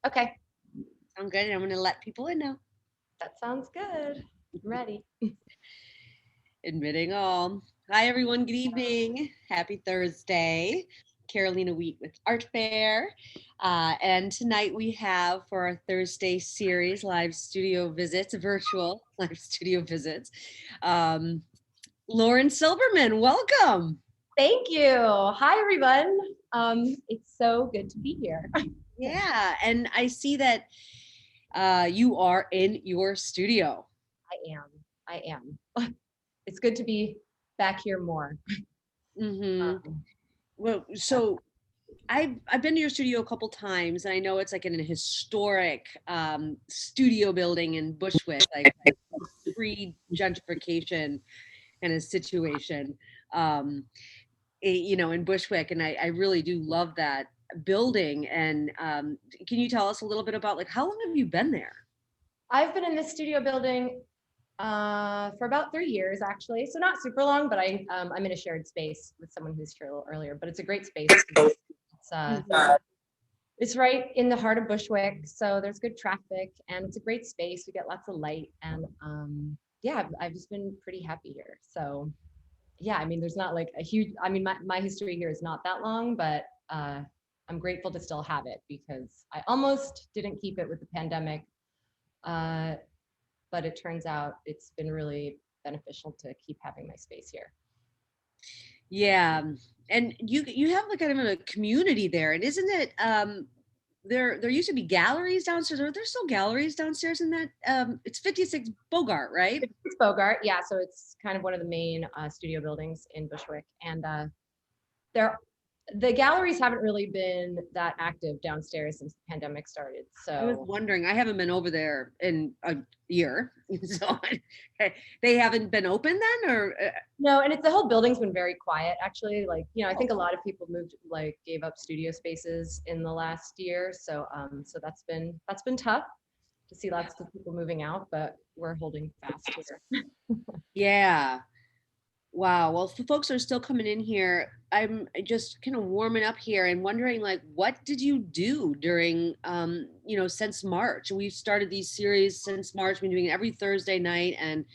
Okay, Sound good? And I'm going to let people in now. that sounds good. I'm ready. Admitting all. Hi, everyone. Good evening. Happy Thursday. Carolina Wheat with Artfare. And tonight we have for our Thursday series live studio visits, virtual live studio visits, um, Lauren Silberman. Welcome. Thank you. Hi, everyone. It's so good to be here. Yeah. And I see that you are in your studio. I am. I am. It's good to be back here more. Mm-hmm. Um, Well, so I've been to your studio a couple times, and I know it's like in a historic studio building in Bushwick, like pre-gentrification kind of situation, um, in Bushwick, and I really do love that building. And can you tell us a little bit about like how long have you been there? I've been in this studio building for about 3 years, actually. So not super long, but I'm in a shared space with someone who's here a little earlier. But it's a great space. It's uh, Mhm. it's right in the heart of Bushwick, so there's good traffic, and it's a great space. We get lots of light, and yeah, I've just been pretty happy here. So yeah, I mean, there's not like a huge. I mean, my history here is not that long, but I'm grateful to still have it because I almost didn't keep it with the pandemic, uh, but it turns out it's been really beneficial to keep having my space here. Yeah, and you have like kind of a community there, and isn't it? There used to be galleries downstairs. Are there still galleries downstairs in that? It's 56 Bogart, right? It's Bogart, yeah. So it's kind of one of the main studio buildings in Bushwick, and there the galleries haven't really been that active downstairs since the pandemic started. I was So wondering. I haven't been over there in a year, so they haven't been open then, or no, and it's the whole building's been very quiet actually. Like, I think a lot of people moved, like gave up studio spaces in the last year. So that's been tough to see lots of people moving out, but we're holding fast here. yeah. Wow. Well, if the folks are still coming in here, I'm just kind of warming up here and wondering, like, what did you do during, since March? We've started these series since March. We've been doing it every Thursday night, and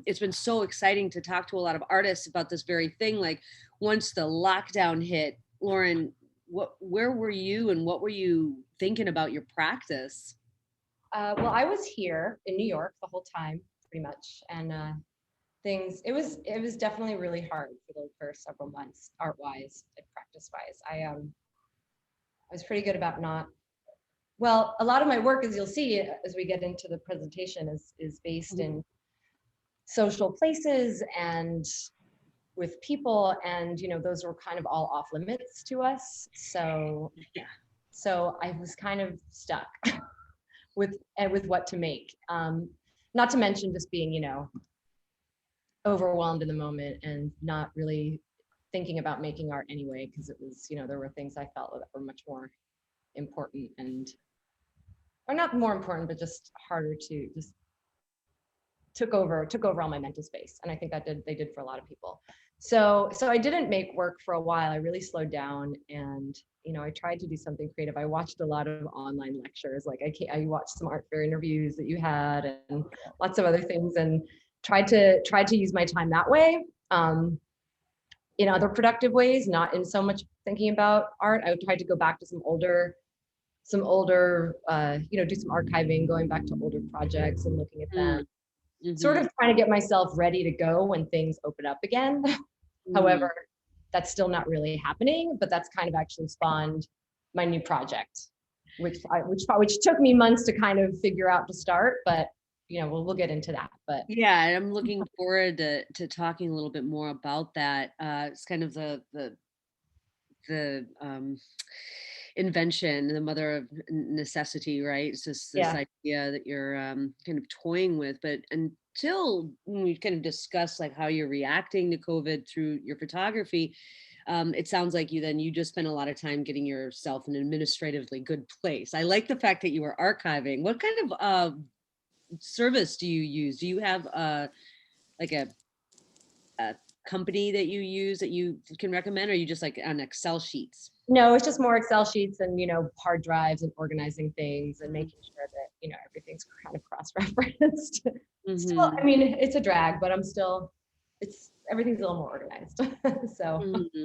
it's been so exciting to talk to a lot of artists about this very thing. Like, once the lockdown hit, Lauren, where were you, and what were you thinking about your practice? Well, I was here in New York the whole time, pretty much, and things it was definitely really hard for the first several months, art wise and practice wise. I was pretty good about not. Well, a lot of my work, as you'll see as we get into the presentation, is based in social places and with people, and those were kind of all off limits to us. So Yeah. so I was kind of stuck with what to make. Not to mention just being overwhelmed in the moment and not really thinking about making art anyway, because it was there were things I felt that were much more important, and or not more important, but just harder to just took over all my mental space, and I think they did for a lot of people. So I didn't make work for a while. I really slowed down, and I tried to do something creative. I watched a lot of online lectures, like I watched some art fair interviews that you had and lots of other things, and tried to use my time that way, in other productive ways, not in so much thinking about art. I tried to go back to some older do some archiving, going back to older projects and looking at them, sort Mm-hmm. of trying to get myself ready to go when things open up again. Mm-hmm. However, that's still not really happening, but that's kind of actually spawned my new project, which took me months to kind of figure out to start, but we'll get into that. But Yeah, and I'm looking forward to talking a little bit more about that. It's kind of the invention, the mother of necessity, right? It's just this yeah, idea that you're kind of toying with, but until we kind of discuss like how you're reacting to COVID through your photography, it sounds like you just spent a lot of time getting yourself in an administratively good place. I like the fact that you were archiving. What kind of service do you use? Do you have like a company that you use that you can recommend, or are you just like on Excel sheets? No, it's just more Excel sheets and, hard drives and organizing things and making sure that, everything's kind of cross-referenced. Still, I Mm-hmm. mean, it's a drag, but everything's a little more organized. So Mm-hmm.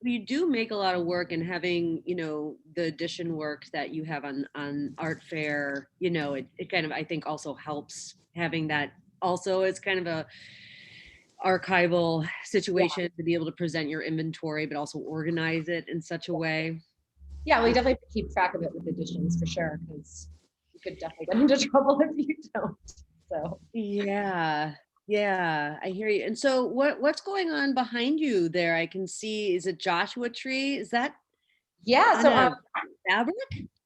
You do make a lot of work, and having, the edition work that you have on Artfare, it kind of, I think, also helps having that also. It's kind of a archival yeah, situation to be able to present your inventory, but also organize it in such a way. yeah, we definitely have to keep track of it with editions for sure, because you could definitely get into trouble if you don't. So Yeah. Yeah, I hear you. And so what's going on behind you there? I can see, is it Joshua tree? Is that yeah, on so a fabric?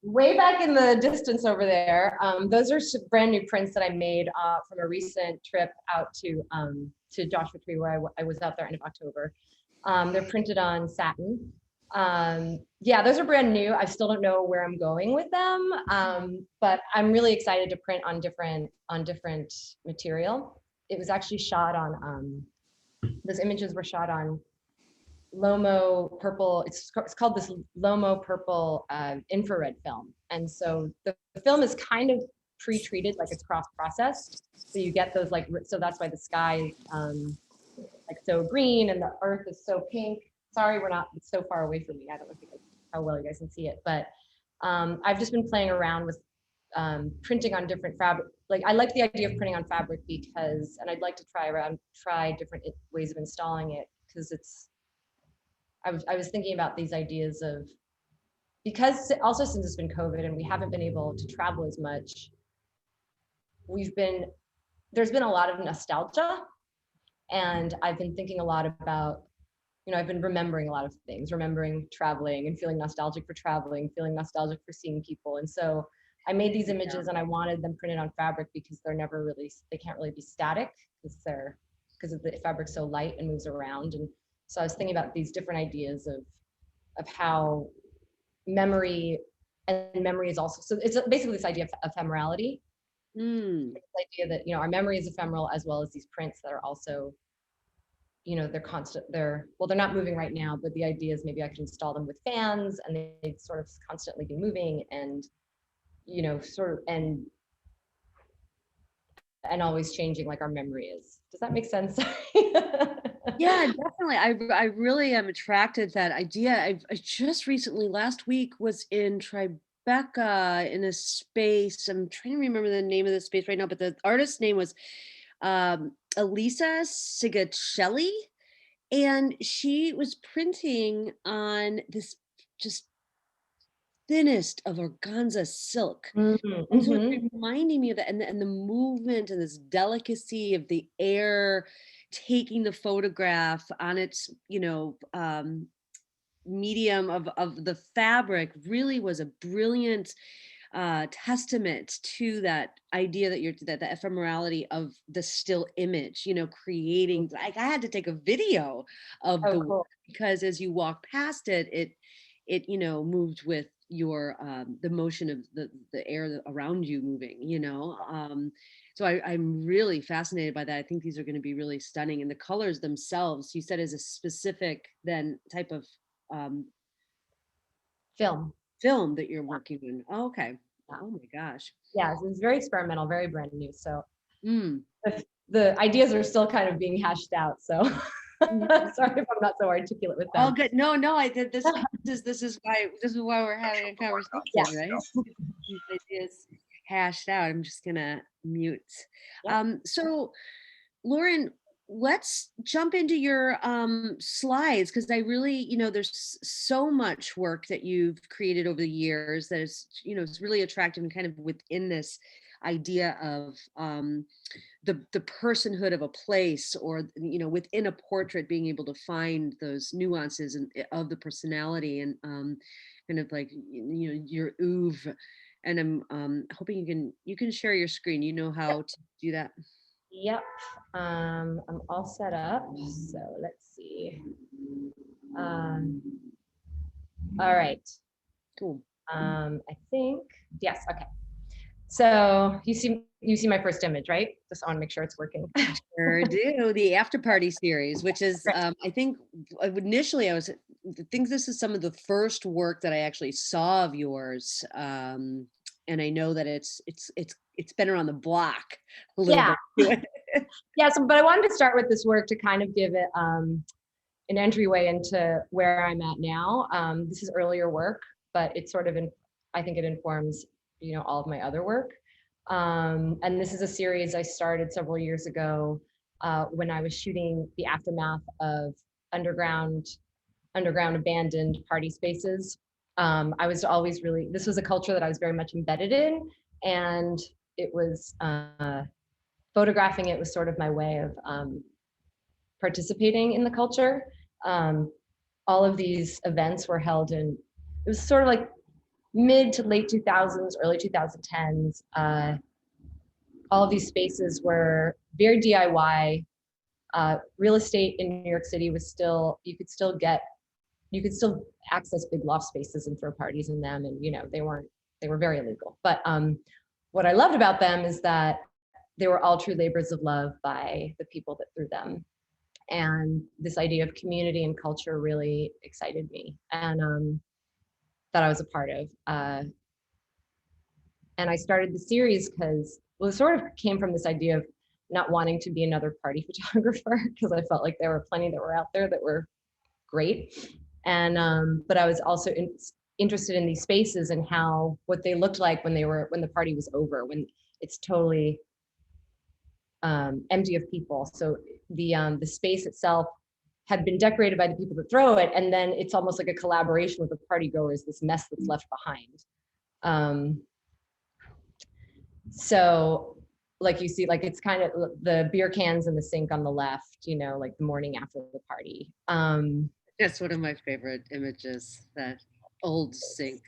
way back in the distance over there, those are brand new prints that I made from a recent trip out to Joshua Tree, where I was out there end of October. They're printed on satin. Yeah, those are brand new. I still don't know where I'm going with them, but I'm really excited to print on different material. It was actually shot on those images were shot on Lomo purple. It's called this Lomo purple infrared film, and so the film is kind of pre-treated, like it's cross-processed. So you get those so that's why the sky like so green and the earth is so pink. Sorry, it's so far away from me. I don't know how well you guys can see it, but I've just been playing around with printing on different fabric. Like I like the idea of printing on fabric and I'd like to try different ways of installing it, because I was thinking about these ideas of, because also since it's been COVID and we haven't been able to travel as much, we've been there's been a lot of nostalgia, and I've been thinking a lot about, I've been remembering a lot of things, remembering traveling and feeling nostalgic for traveling, feeling nostalgic for seeing people. And so I made these Yeah. images and I wanted them printed on fabric, because they can't really be static, because the fabric's so light and moves around. And so I was thinking about these different ideas of how memory memory is also, so it's basically this idea of ephemerality. Mm. This idea that, our memory is ephemeral, as well as these prints that are also, they're constant, they're not moving right now, but the idea is maybe I can install them with fans and they'd sort of constantly be moving, and sort of and always changing, like our memory is. Does that make sense? Yeah, definitely. I really am attracted to that idea. I just recently, last week, was in Tribeca in a space. I'm trying to remember the name of the space right now, but the artist's name was Elisa Sigacelli, and she was printing on this just thinnest of organza silk. And so Mm-hmm. it's reminding me of that, and the movement and this delicacy of the air taking the photograph on its, medium of the fabric really was a brilliant testament to that idea that the ephemerality of the still image, creating, like I had to take a video of Oh, the work, cool. because as you walk past it, it moved with your the motion of the air around you moving, so I'm really fascinated by that. I think these are going to be really stunning, and the colors themselves, you said, is a specific then type of um, Film. film that you're working in. Oh, okay. Yeah. Oh my gosh. Yeah, so it's very experimental, very brand new. So Mm. the ideas are still kind of being hashed out. So Mhm. sorry if I'm not so articulate with All them. good. No, no, I did this. This is why we're having a Yeah. conversation, right? These ideas hashed out. I'm just gonna mute. Yep. So Lauren, let's jump into your slides, because I really, there's so much work that you've created over the years that is, it's really attractive, and kind of within this idea of the personhood of a place, or within a portrait, being able to find those nuances of the personality, and kind of like your oeuvre. And I'm hoping you can share your screen. You know how to do that. Yep. I'm all set up. So let's see. Um, all right. Cool. I think, yes, okay. So you see my first image, right? Just want to make sure it's working. Sure do. The After Party series, which is, Right. I think initially I think this is some of the first work that I actually saw of yours. And I know that it's been around the block a little Yeah. bit. To it. Yeah. So, but I wanted to start with this work to kind of give it an entryway into where I'm at now. This is earlier work, but it's sort of, I think it informs, all of my other work. And this is a series I started several years ago when I was shooting the aftermath of underground abandoned party spaces. I was always this was a culture that I was very much embedded in, and it was photographing it was sort of my way of participating in the culture. Um, all of these events were held it was sort of like mid to late 2000s, early 2010s. All of these spaces were very DIY. Real estate in New York City was still, you could still access big loft spaces and throw parties in them. And, they were very illegal. But what I loved about them is that they were all true labors of love by the people that threw them. And this idea of community and culture really excited me, and that I was a part of. And I started the series because, well, it sort of came from this idea of not wanting to be another party photographer, because I felt like there were plenty that were out there that were great. And but I was also interested in these spaces and what they looked like when the party was over, when it's totally empty of people. So the space itself had been decorated by the people that throw it, and then it's almost like a collaboration with the party goers, this mess that's left behind. So like you see, like it's kind of the beer cans in the sink on the left, like the morning after the party. That's one of my favorite images, that old sink.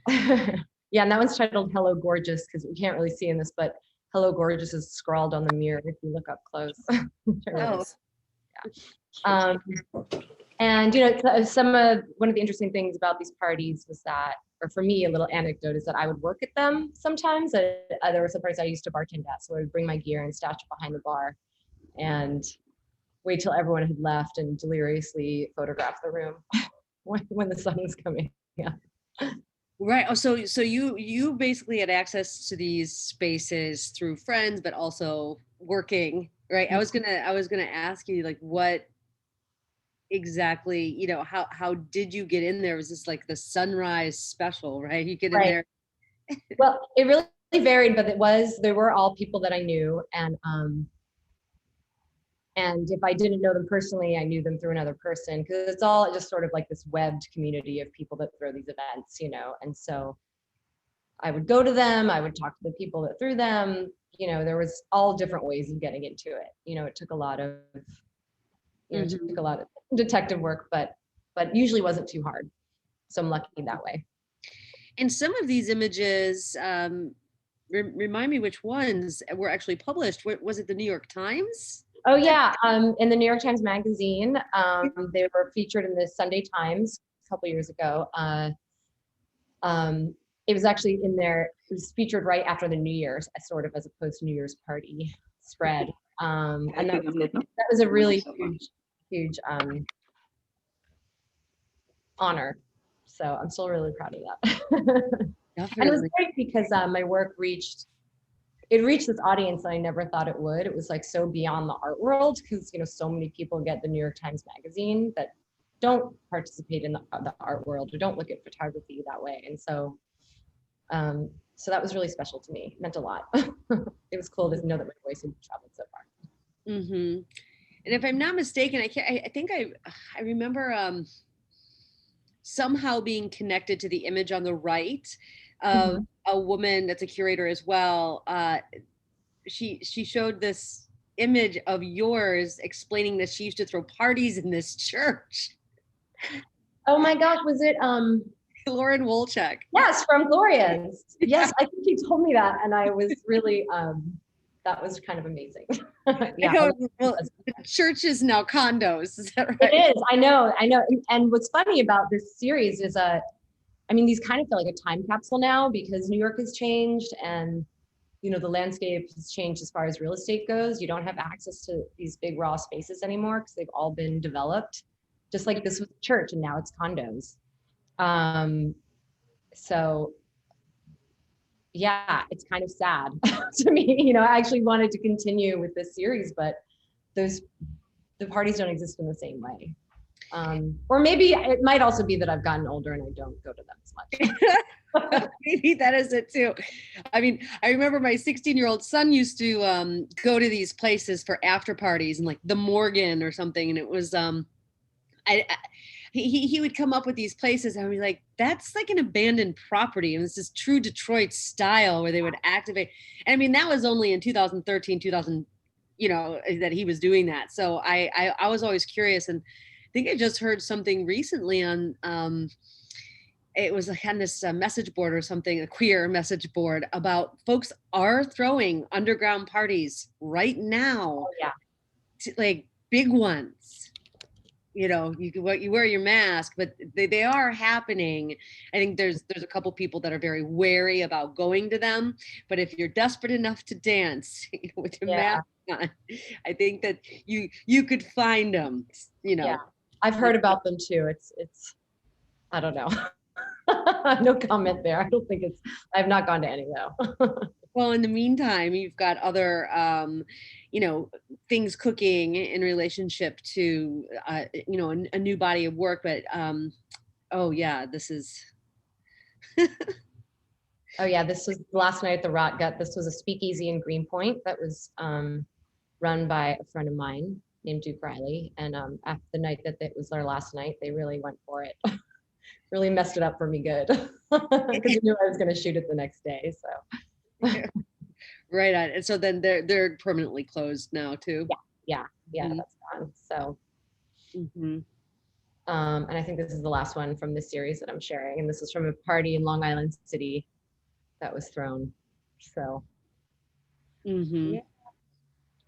Yeah, and that one's titled Hello Gorgeous, because we can't really see in this, but Hello Gorgeous is scrawled on the mirror if you look up close. Oh. Yeah. And one of the interesting things about these parties was that, or for me, a little anecdote is that I would work at them sometimes. There were some parties I used to bartend at, so I would bring my gear and stash it behind the bar and wait till everyone had left and deliriously photograph the room when the sun was coming. Yeah. Right. Oh, so you basically had access to these spaces through friends, but also working, right? I was gonna ask you, like, what exactly, how did you get in there? Was this like the sunrise special, right? You get in Right. there. Well, it really varied, but they were all people that I knew, and if I didn't know them personally, I knew them through another person, because it's all just sort of like this webbed community of people that throw these events, and so I would go to them, I would talk to the people that threw them, there was all different ways of getting into it. It took a lot of, it took a lot of detective work, but usually wasn't too hard. So I'm lucky that way. And some of these images, remind me which ones were actually published. Was it the New York Times? Oh yeah, in the New York Times Magazine. They were featured in the Sunday Times a couple years ago. It was actually in there. It was featured right after the New Year's, sort of as a post-New Year's party spread, and that was a really huge honor. So I'm still really proud of that. And it was great because my work reached this audience that I never thought it would. It was like so beyond the art world, because so many people get the New York Times Magazine that don't participate in the art world or don't look at photography that way. And so so that was really special to me. It meant a lot. It was cool to know that my voice had traveled so far. Mm-hmm. And if I'm not mistaken, I think I remember somehow being connected to the image on the right of a woman that's a curator as well. She showed this image of yours explaining that she used to throw parties in this church. Oh my gosh, was it Lauren Wolchek? Yes, from Gloria's. Yes, I think you told me that, and I was really that was kind of amazing. Yeah. Well, the church is now condos. Is that right? It is. I know. And what's funny about this series is I mean, these kind of feel like a time capsule now because New York has changed and, you know, the landscape has changed as far as real estate goes. You don't have access to these big raw spaces anymore because they've all been developed. Just like this was a church and now it's condos. So yeah, it's kind of sad to me. You know, I actually wanted to continue with this series, but the parties don't exist in the same way. Or maybe it might also be that I've gotten older and I don't go to them as much. Maybe that is it too. I mean, I remember my 16-year-old son used to go to these places for after parties and like the Morgan or something. And it was, he would come up with these places and I'd be like, that's like an abandoned property. And this is true Detroit style where they would activate. And I mean, that was only in 2013, 2000, you know, that he was doing that. So I was always curious. And I think I just heard something recently on, it was like on this message board or something, a queer message board about folks are throwing underground parties right now. Oh, yeah. Like big ones. You know, you wear your mask, but they are happening. I think there's a couple people that are very wary about going to them. But if you're desperate enough to dance with your mask on, I think that you could find them. You know, yeah. I've heard about them too. It's I don't know. No comment there. I don't think I've not gone to any though. Well, in the meantime, you've got other, you know, things cooking in relationship to, you know, a new body of work. But, oh yeah, this is. Oh yeah, this was last night at the Rot Gut. This was a speakeasy in Greenpoint that was run by a friend of mine named Duke Riley. And after the night that it was their last night, they really went for it. Really messed it up for me good because you knew I was going to shoot it the next day. So. Right on. And so then they're permanently closed now too. Yeah, that's gone. So, and I think this is the last one from this series that I'm sharing, and this is from a party in Long Island City that was thrown. So, yeah.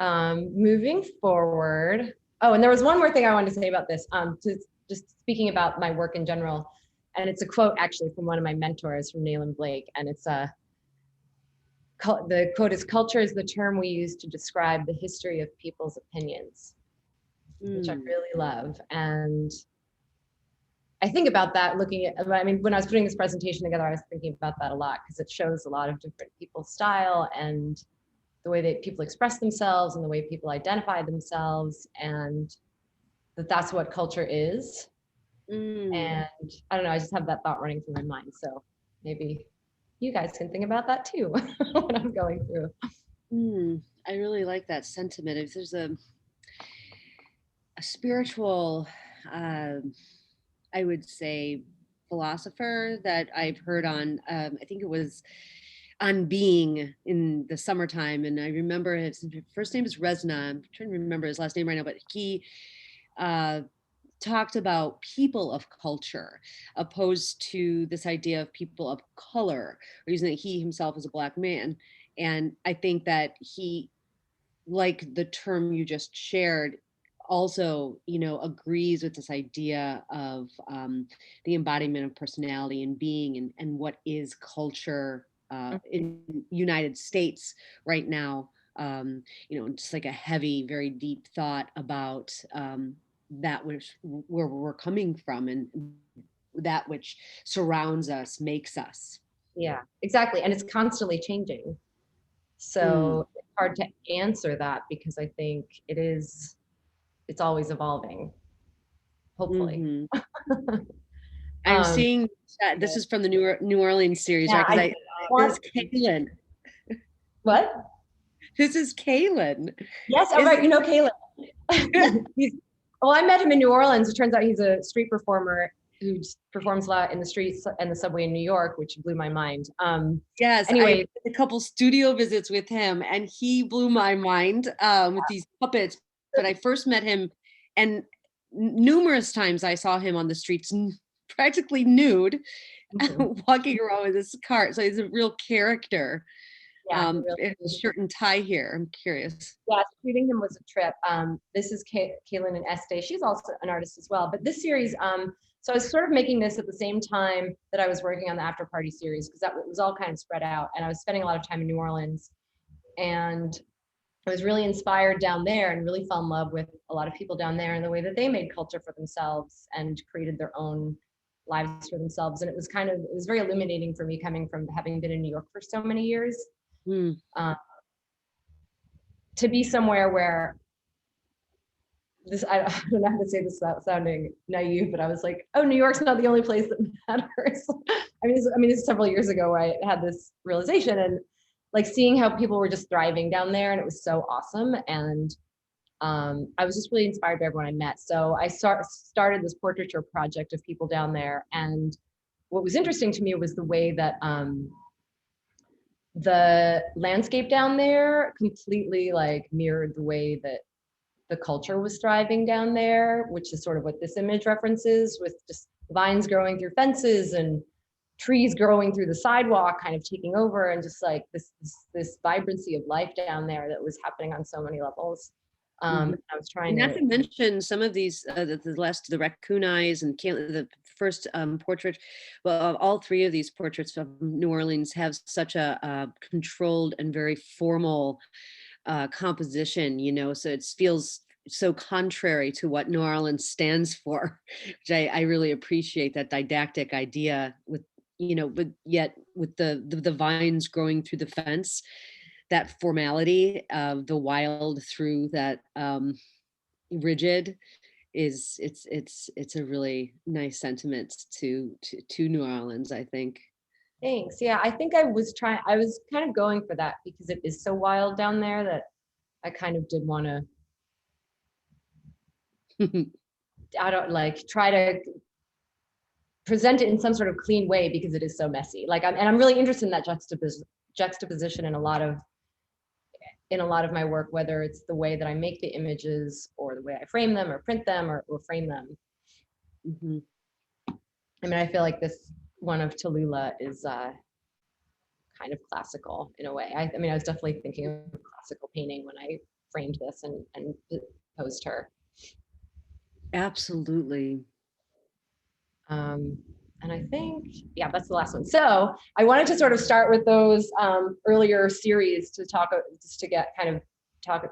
Moving forward. Oh, and there was one more thing I wanted to say about this. Just speaking about my work in general, and it's a quote actually from one of my mentors, from Nayland Blake, and it's the quote is, "Culture is the term we use to describe the history of people's opinions," which I really love. And I think about that looking at, I mean, when I was putting this presentation together, I was thinking about that a lot because it shows a lot of different people's style and the way that people express themselves and the way people identify themselves, and that's what culture is. And I don't know, I just have that thought running through my mind. So maybe you guys can think about that too when I'm going through. I really like that sentiment. If there's a spiritual, I would say, philosopher that I've heard on, I think it was on Being in the summertime. And I remember his first name is Resna. I'm trying to remember his last name right now, but he talked about people of culture opposed to this idea of people of color, or using that he himself is a Black man. And I think that he, like the term you just shared, also, you know, agrees with this idea of the embodiment of personality and being, and what is culture in United States right now. You know, just like a heavy, very deep thought about that which where we're coming from, and that which surrounds us makes us. Yeah, exactly. And it's constantly changing. So it's hard to answer that because I think it's always evolving, hopefully. I'm seeing that this is from the New Orleans series, right? Because this is Kaylin. What? This is Kaylin. Yes, oh, right, you know Kaylin. Well, I met him in New Orleans. It turns out he's a street performer who performs a lot in the streets and the subway in New York, which blew my mind. Yes, anyway, I did a couple studio visits with him, and he blew my mind with these puppets. But I first met him, and numerous times I saw him on the streets, practically nude, walking around with this cart. So he's a real character. Yeah, he really, in a shirt and tie here. I'm curious. yeah, shooting him was a trip. This is Kaylin and Estee. She's also an artist as well. But this series, so I was sort of making this at the same time that I was working on the After Party series, because that was all kind of spread out. And I was spending a lot of time in New Orleans. And I was really inspired down there and really fell in love with a lot of people down there and the way that they made culture for themselves and created their own lives for themselves. And it was very illuminating for me, coming from having been in New York for so many years. Mm. To be somewhere where I don't know how to say this without sounding naive, but I was like, oh, New York's not the only place that matters. This is several years ago where I had this realization, and like seeing how people were just thriving down there, and it was so awesome. And I was just really inspired by everyone I met. So I started this portraiture project of people down there. And what was interesting to me was the way that the landscape down there completely like mirrored the way that the culture was thriving down there, which is sort of what this image references, with just vines growing through fences and trees growing through the sidewalk, kind of taking over, and just like this vibrancy of life down there that was happening on so many levels. Mhm. I was trying Not to to mention some of these, the raccoon eyes and the first portrait. Well, all three of these portraits from New Orleans have such a controlled and very formal composition, so it feels so contrary to what New Orleans stands for, which I really appreciate, that didactic idea with, but yet with the vines growing through the fence, that formality of the wild through that rigid it's a really nice sentiment to New Orleans, I think. Thanks. Yeah, I think I was kind of going for that because it is so wild down there that I kind of did want to, I don't like try to present it in some sort of clean way because it is so messy. I'm really interested in that juxtaposition in a lot of my work, whether it's the way that I make the images or the way I frame them or print them or frame them. Mhm. I feel like this one of Tallulah is kind of classical in a way. I was definitely thinking of classical painting when I framed this and posed her. Absolutely. And I think, yeah, that's the last one. So I wanted to sort of start with those earlier series to just to get kind of talk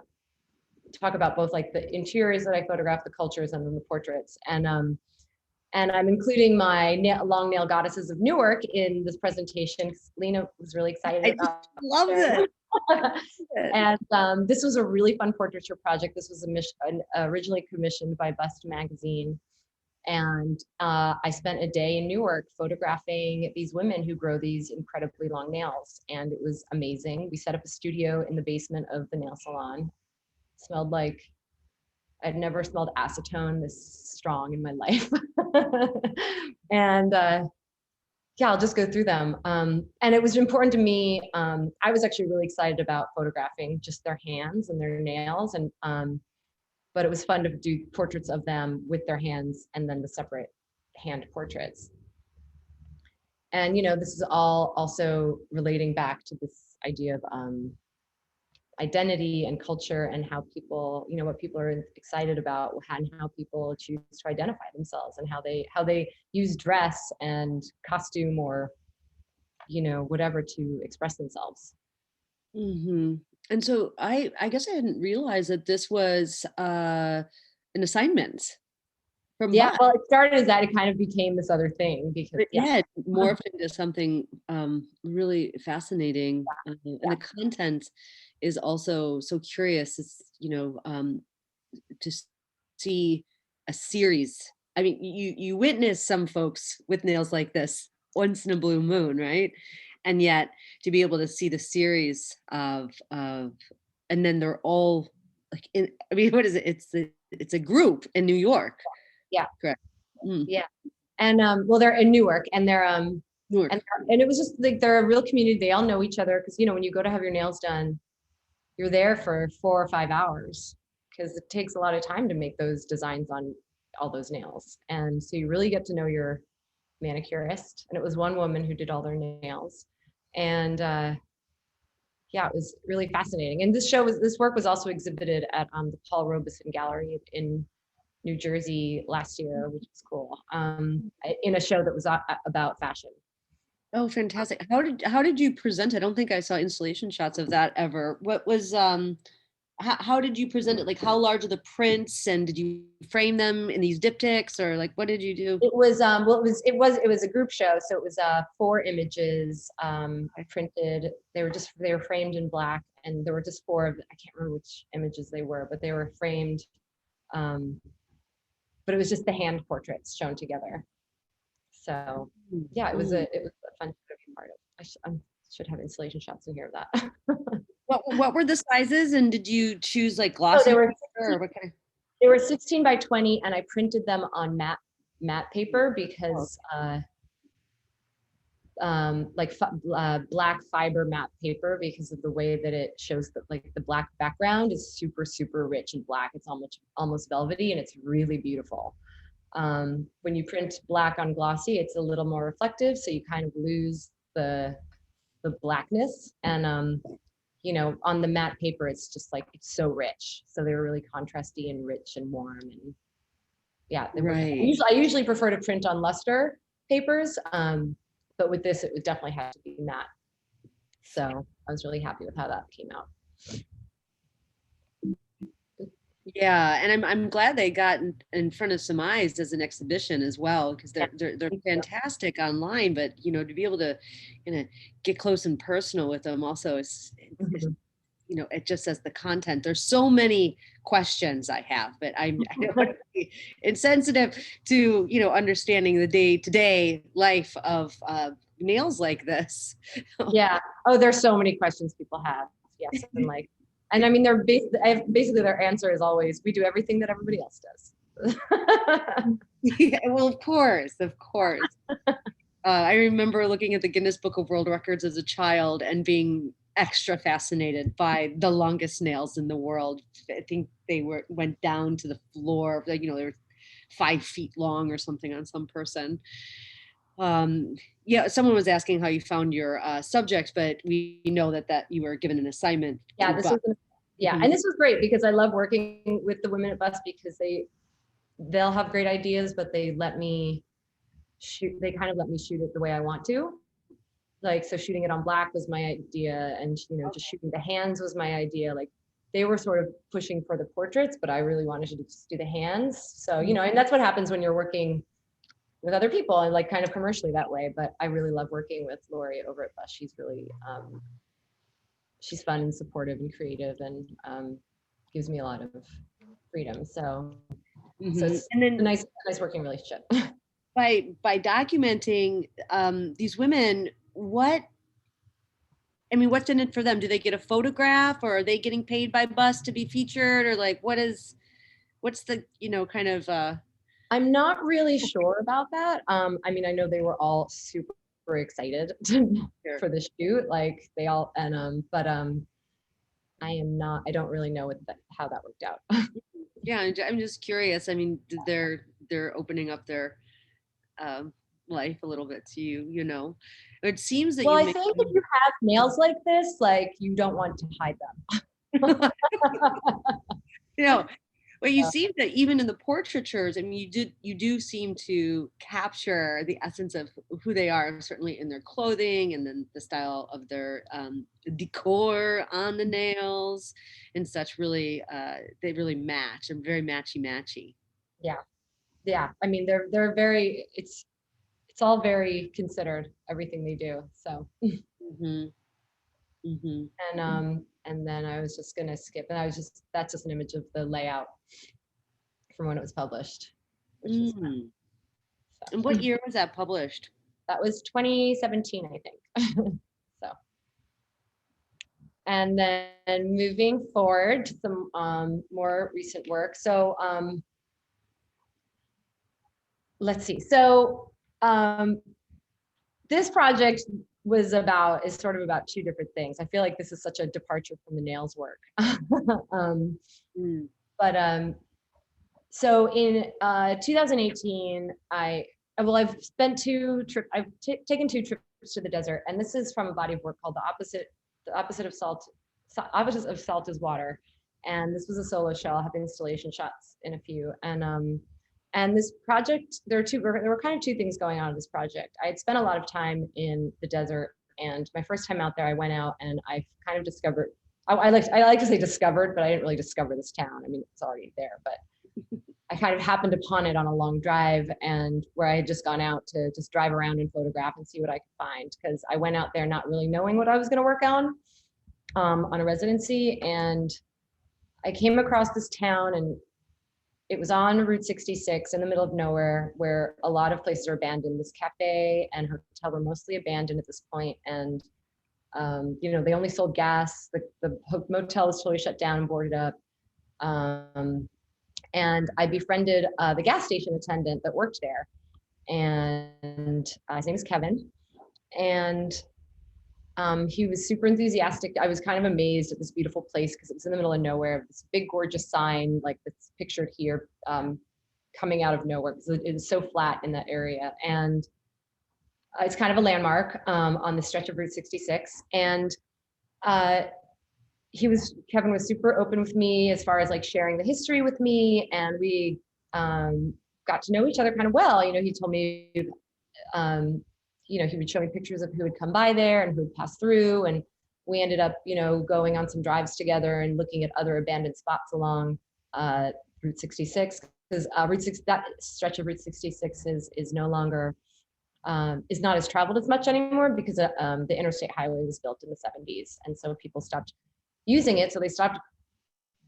about both like the interiors that I photographed, the cultures, and then the portraits. And I'm including my long nail goddesses of Newark in this presentation because Lena was really excited I about just love it. And this was a really fun portraiture project. This was originally commissioned by Bust Magazine. And I spent a day in Newark photographing these women who grow these incredibly long nails. And it was amazing. We set up a studio in the basement of the nail salon. It smelled like I'd never smelled acetone this strong in my life. And yeah, I'll just go through them. And it was important to me. I was actually really excited about photographing just their hands and their nails. But it was fun to do portraits of them with their hands and then the separate hand portraits. And, this is all also relating back to this idea of identity and culture and how people, what people are excited about and how people choose to identify themselves and how they use dress and costume or, whatever to express themselves. Mm-hmm. And so I guess I didn't realize that this was an assignment from Yeah, Bud. well, it started as that. It kind of became this other thing because Yeah, it morphed into something really fascinating, and the content is also so curious. It's to see a series. I mean, you witness some folks with nails like this once in a blue moon, right? And yet to be able to see the series of and then they're all like what is it? It's a group in New York. Yeah. Correct. Mm. Yeah. And well, they're in Newark, and they're Newark. and it was just like they're a real community. They all know each other because when you go to have your nails done, you're there for 4 or 5 hours because it takes a lot of time to make those designs on all those nails. And so you really get to know your manicurist. And it was one woman who did all their nails. And yeah, it was really fascinating. And this work was also exhibited at the Paul Robeson Gallery in New Jersey last year, which was cool, in a show that was about fashion. Oh, fantastic. How did you present it? I don't think I saw installation shots of that ever. What was how did you present it? Like how large are the prints and did you frame them in these diptychs or like what did you do? It was well, it was a group show, so it was 4 images printed. They were framed in black, and there were just 4 of, I can't remember which images they were, but they were framed. But it was just the hand portraits shown together. So yeah, it was a fun show to be part of. I should have installation shots in here of that. What were the sizes and did you choose like Oh, glossy they were or what kind of? They were 16 by 20, and I printed them on matte paper because black fiber matte paper, because of the way that it shows that like the black background is super, super rich and black. It's almost velvety, and it's really beautiful. When you print black on glossy, it's a little more reflective, so you kind of lose the blackness. And you know, on the matte paper, it's just like, it's so rich. So they were really contrasty and rich and warm. And yeah, Right. I usually prefer to print on luster papers. But with this, it would definitely have to be matte. So I was really happy with how that came out. Yeah, and I'm glad they got in front of some eyes as an exhibition as well, because they're fantastic online, but you know, to be able to, you know, get close and personal with them also is, you know, it just says the content. There's so many questions I have, but I don't want to be insensitive to, you know, understanding the day-to-day life of nails like this. Yeah. Oh, there's so many questions people have. Yes, and like. And I mean, basically their answer is always, we do everything that everybody else does. Yeah, well, of course. I remember looking at the Guinness Book of World Records as a child and being extra fascinated by the longest nails in the world. I think they went down to the floor, like, you know, they were 5 feet long or something on some person. Yeah, someone was asking how you found your subject, but we know that you were given an assignment. Yeah, Mm-hmm. and this was great because I love working with the women at Bus, because they'll have great ideas, but they kind of let me shoot it the way I want to. Like, so shooting it on black was my idea, and you know, just shooting the hands was my idea. Like, they were sort of pushing for the portraits, but I really wanted to just do the hands. So, you know, and that's what happens when you're working with other people and like kind of commercially that way. But I really love working with Lori over at Bus. She's really she's fun and supportive and creative, and gives me a lot of freedom. So it's a nice working relationship. By documenting these women, what's in it for them? Do they get a photograph, or are they getting paid by Bus to be featured, or like what's the, you know, kind of I'm not really sure about that. I mean, I know they were all super excited for the shoot, like they all, and but I don't really know how that worked out. Yeah, I'm just curious. I mean, they're opening up their life a little bit to you, you know. It seems that well, I think if you have nails like this, like, you don't want to hide them. You know, well, you seem that even in the portraitures, I mean, you do seem to capture the essence of who they are, certainly in their clothing, and then the style of their decor on the nails and such. Really, they really match, and very matchy. Yeah. I mean, they're very. It's all very considered, everything they do. So. Mm-hmm. Mm-hmm. And then I was just gonna skip, and that's just an image of the layout from when it was published. Which was fun. So. And what year was that published? That was 2017, I think. So. And then moving forward, some more recent work. So let's see. So this project is sort of about 2 different things. I feel like this is such a departure from the nails work. But so in 2018, I've taken 2 trips to the desert, and this is from a body of work called The the opposite of salt, opposite of salt is water. And this was a solo show. I'll have installation shots in a few. And this project, there were kind of two things going on in this project. I had spent a lot of time in the desert, and my first time out there, I went out and I kind of discovered, I like to say discovered, but I didn't really discover this town. I mean, it's already there, but I kind of happened upon it on a long drive, and where I had just gone out to just drive around and photograph and see what I could find, because I went out there not really knowing what I was going to work on a residency. And I came across this town, and it was on Route 66 in the middle of nowhere, where a lot of places are abandoned. This cafe and hotel were mostly abandoned at this point, and they only sold gas. The motel was totally shut down and boarded up. And I befriended the gas station attendant that worked there, and his name is Kevin. And he was super enthusiastic. I was kind of amazed at this beautiful place because it was in the middle of nowhere. This big, gorgeous sign, like that's pictured here, coming out of nowhere, because it is so flat in that area. And it's kind of a landmark on the stretch of Route 66. And Kevin was super open with me as far as like sharing the history with me, and we got to know each other kind of well. He told me, he would show me pictures of who would come by there and who would pass through, and we ended up, going on some drives together and looking at other abandoned spots along Route 66, because that stretch of Route 66 is no longer is not as traveled as much anymore, because the interstate highway was built in the 70s, and so people stopped using it. So they stopped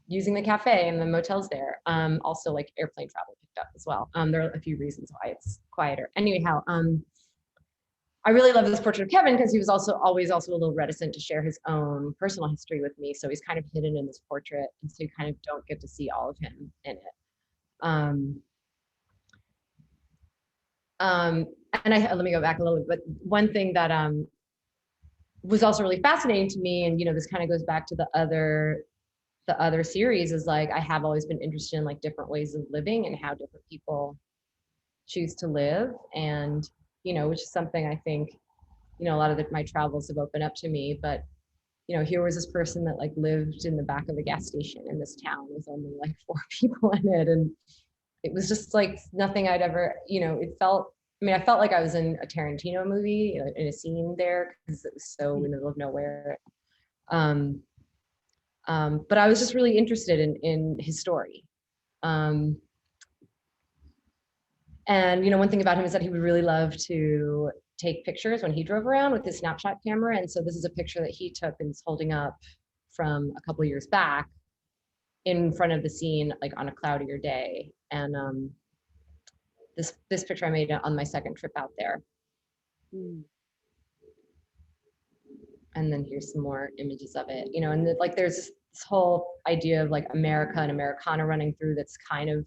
using the cafe and the motels there. Also, like airplane travel picked up as well. There are a few reasons why it's quieter. Anyhow, I really love this portrait of Kevin because he was always also a little reticent to share his own personal history with me. So he's kind of hidden in this portrait, and so you kind of don't get to see all of him in it. Let me go back a little bit. But one thing that was also really fascinating to me, and this kind of goes back to the other series, is like I have always been interested in like different ways of living and how different people choose to live, and which is something I think a lot of my travels have opened up to me. But here was this person that like lived in the back of a gas station in this town with only like 4 people in it, and it was just like nothing I'd ever, I felt like I was in a Tarantino movie, in a scene there, because it was so in the middle of nowhere. But I was just really interested in his story. And one thing about him is that he would really love to take pictures when he drove around with his snapshot camera. And so this is a picture that he took and is holding up from a couple of years back in front of the scene, like on a cloudier day. And this picture I made on my second trip out there. And then here's some more images of it, and like there's this whole idea of like America and Americana running through that's kind of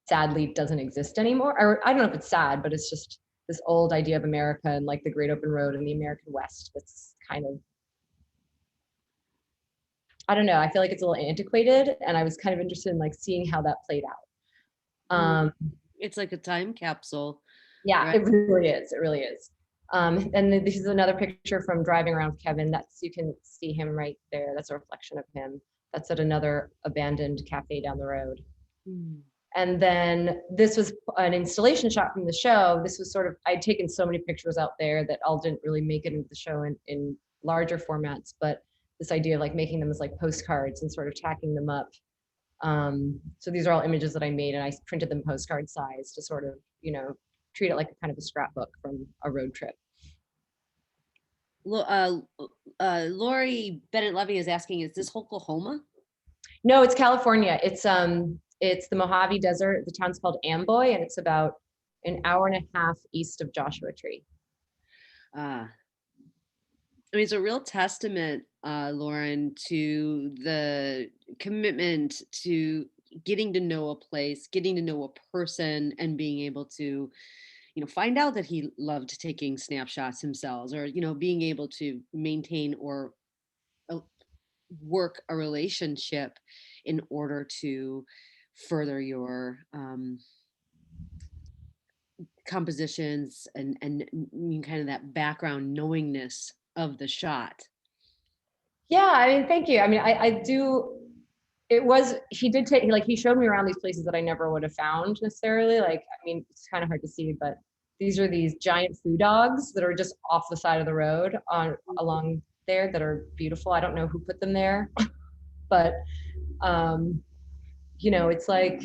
sadly doesn't exist anymore. Or I don't know if it's sad, but it's just this old idea of America and like the Great Open Road and the American West that's kind of, I don't know, I feel like it's a little antiquated, and I was kind of interested in like seeing how that played out. It's like a time capsule. Yeah, right? It really is. And then this is another picture from driving around with Kevin. You can see him right there. That's a reflection of him. That's at another abandoned cafe down the road. And then this was an installation shot from the show. This was sort of, I'd taken so many pictures out there that all didn't really make it into the show in larger formats, but this idea of like making them as like postcards and sort of tacking them up. So these are all images that I made, and I printed them postcard size to sort of, treat it like a kind of a scrapbook from a road trip. Lori Bennett Levy is asking, is this Oklahoma? No, it's California. It's the Mojave Desert. The town's called Amboy, and it's about an hour and a half east of Joshua Tree. It's a real testament, Lauren, to the commitment to getting to know a place, getting to know a person, and being able to, find out that he loved taking snapshots himself, or, being able to maintain or work a relationship in order to further your compositions and kind of that background knowingness of the shot. Yeah, I mean, thank you. I mean, I do, he did take, like, he showed me around these places that I never would have found necessarily. Like, I mean, it's kind of hard to see, but these are these giant food dogs that are just off the side of the road along there that are beautiful. I don't know who put them there, but, it's like,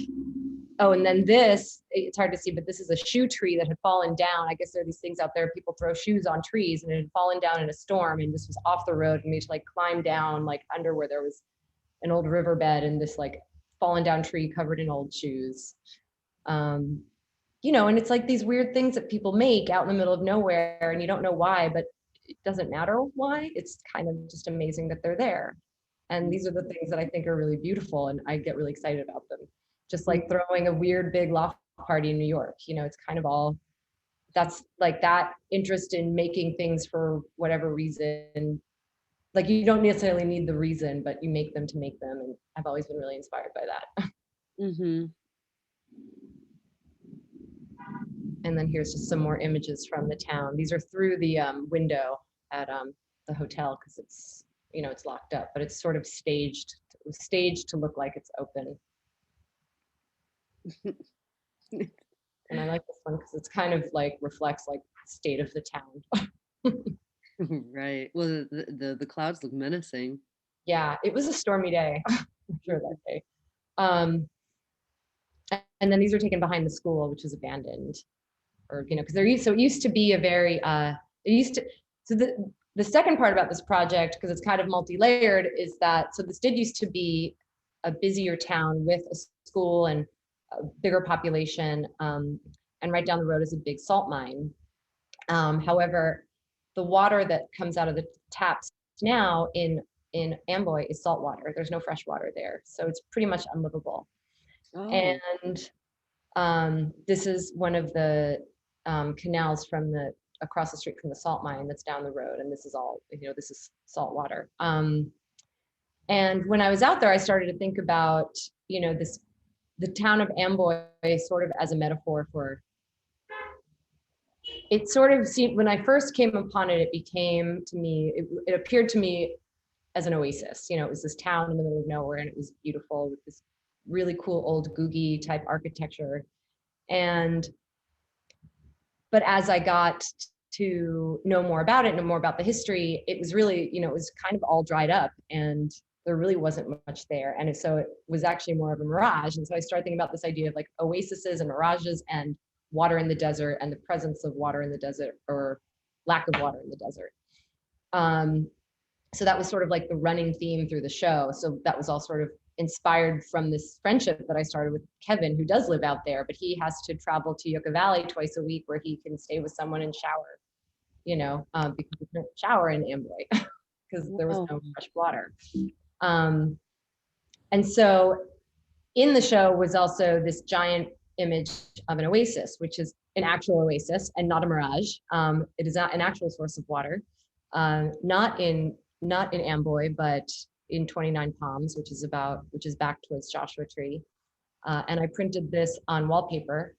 oh, and then this, it's hard to see, but this is a shoe tree that had fallen down. I guess there are these things out there, people throw shoes on trees, and it had fallen down in a storm, and this was off the road, and we had to like climb down like under where there was an old riverbed, and this like fallen down tree covered in old shoes. And it's like these weird things that people make out in the middle of nowhere, and you don't know why, but it doesn't matter why. It's kind of just amazing that they're there. And these are the things that I think are really beautiful, and I get really excited about them. Just like throwing a weird big loft party in New York, it's kind of all, that's like that interest in making things for whatever reason. Like, you don't necessarily need the reason, but you make them to make them. And I've always been really inspired by that. Mm-hmm. And then here's just some more images from the town. These are through the window at the hotel, because it's locked up, but it's sort of staged to look like it's open. And I like this one because it's kind of like reflects like state of the town. Right. Well, the clouds look menacing. Yeah, it was a stormy day. I'm sure that day. And then these are taken behind the school, which is abandoned, or because it used to be a very so the second part about this project, because it's kind of multi-layered, is that this did used to be a busier town with a school and a bigger population, and right down the road is a big salt mine. However, the water that comes out of the taps now in Amboy is salt water. There's no fresh water there, so it's pretty much unlivable. Oh. And this is one of the canals from across the street from the salt mine that's down the road, and this is all, this is salt water. And when I was out there, I started to think about, the town of Amboy sort of as a metaphor for, it sort of seemed, when I first came upon it, it appeared to me as an oasis. It was this town in the middle of nowhere, and it was beautiful with this really cool old Googie type architecture. But as I got to know more about it, know more about the history, it was really, it was kind of all dried up, and there really wasn't much there. And so it was actually more of a mirage. And so I started thinking about this idea of like oases and mirages and water in the desert, and the presence of water in the desert, or lack of water in the desert. So that was sort of like the running theme through the show. So that was all sort of inspired from this friendship that I started with Kevin, who does live out there, but he has to travel to Yucca Valley twice a week where he can stay with someone and shower, because we couldn't shower in Amboy because there was no fresh water. And so in the show was also this giant image of an oasis, which is an actual oasis and not a mirage. It is not an actual source of water, not in Amboy, but in 29 Palms, which is back towards Joshua Tree. And I printed this on wallpaper.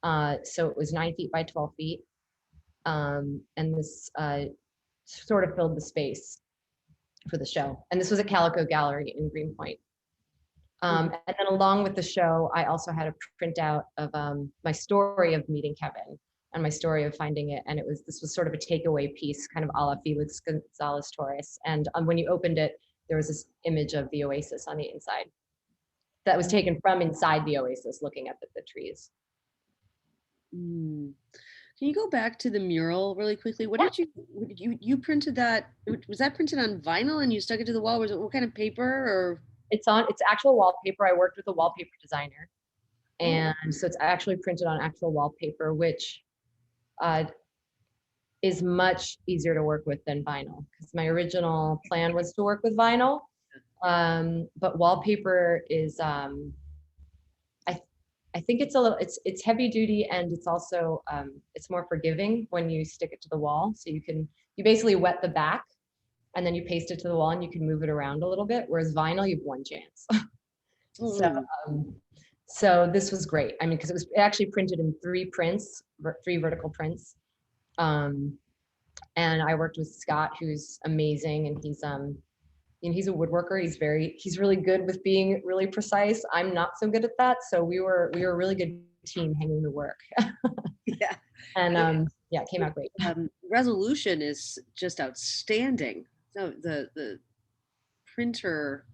So it was 9 feet by 12 feet. And this sort of filled the space for the show. And this was a Calico Gallery in Greenpoint. And then along with the show, I also had a printout of my story of meeting Kevin and my story of finding it. And this was sort of a takeaway piece, kind of a la Felix Gonzalez Torres. And when you opened it, there was this image of the oasis on the inside that was taken from inside the oasis, looking up at the trees. Can you go back to the mural really quickly? What did you printed that? Was that printed on vinyl and you stuck it to the wall? Was it what kind of paper, or? It's actual wallpaper. I worked with a wallpaper designer. And so it's actually printed on actual wallpaper, which is much easier to work with than vinyl, because my original plan was to work with vinyl. But wallpaper is, I think it's heavy duty, and it's also, it's more forgiving when you stick it to the wall. So you basically wet the back and then you paste it to the wall and you can move it around a little bit. Whereas vinyl, you have one chance. So this was great. I mean, because it was actually printed in 3 vertical prints. And I worked with Scott, who's amazing, and he's a woodworker. He's really good with being really precise. I'm not so good at that. So we were a really good team hanging the work. Yeah. And yeah, it came out great. Resolution is just outstanding. So the printer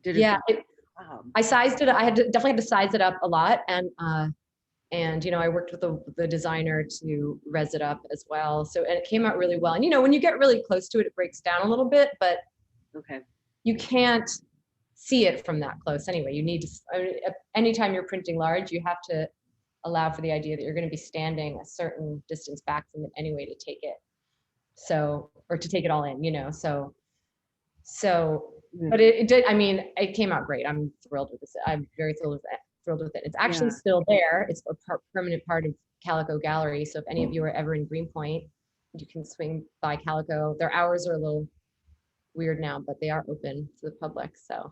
did a Yeah, good job. I sized it. Definitely had to size it up a lot, and I worked with the designer to res it up as well. So and it came out really well. And when you get really close to it, it breaks down a little bit, but Okay. you can't see it from that close anyway. You need to. Anytime you're printing large, you have to allow for the idea that you're going to be standing a certain distance back from it anyway to take it. So, or to take it all in, So, but it did. I mean, it came out great. I'm thrilled with this. I'm very thrilled with it. It's actually still there. It's a permanent part of Calico Gallery. So if any of you are ever in Greenpoint, you can swing by Calico. Their hours are a little weird now, but they are open to the public. So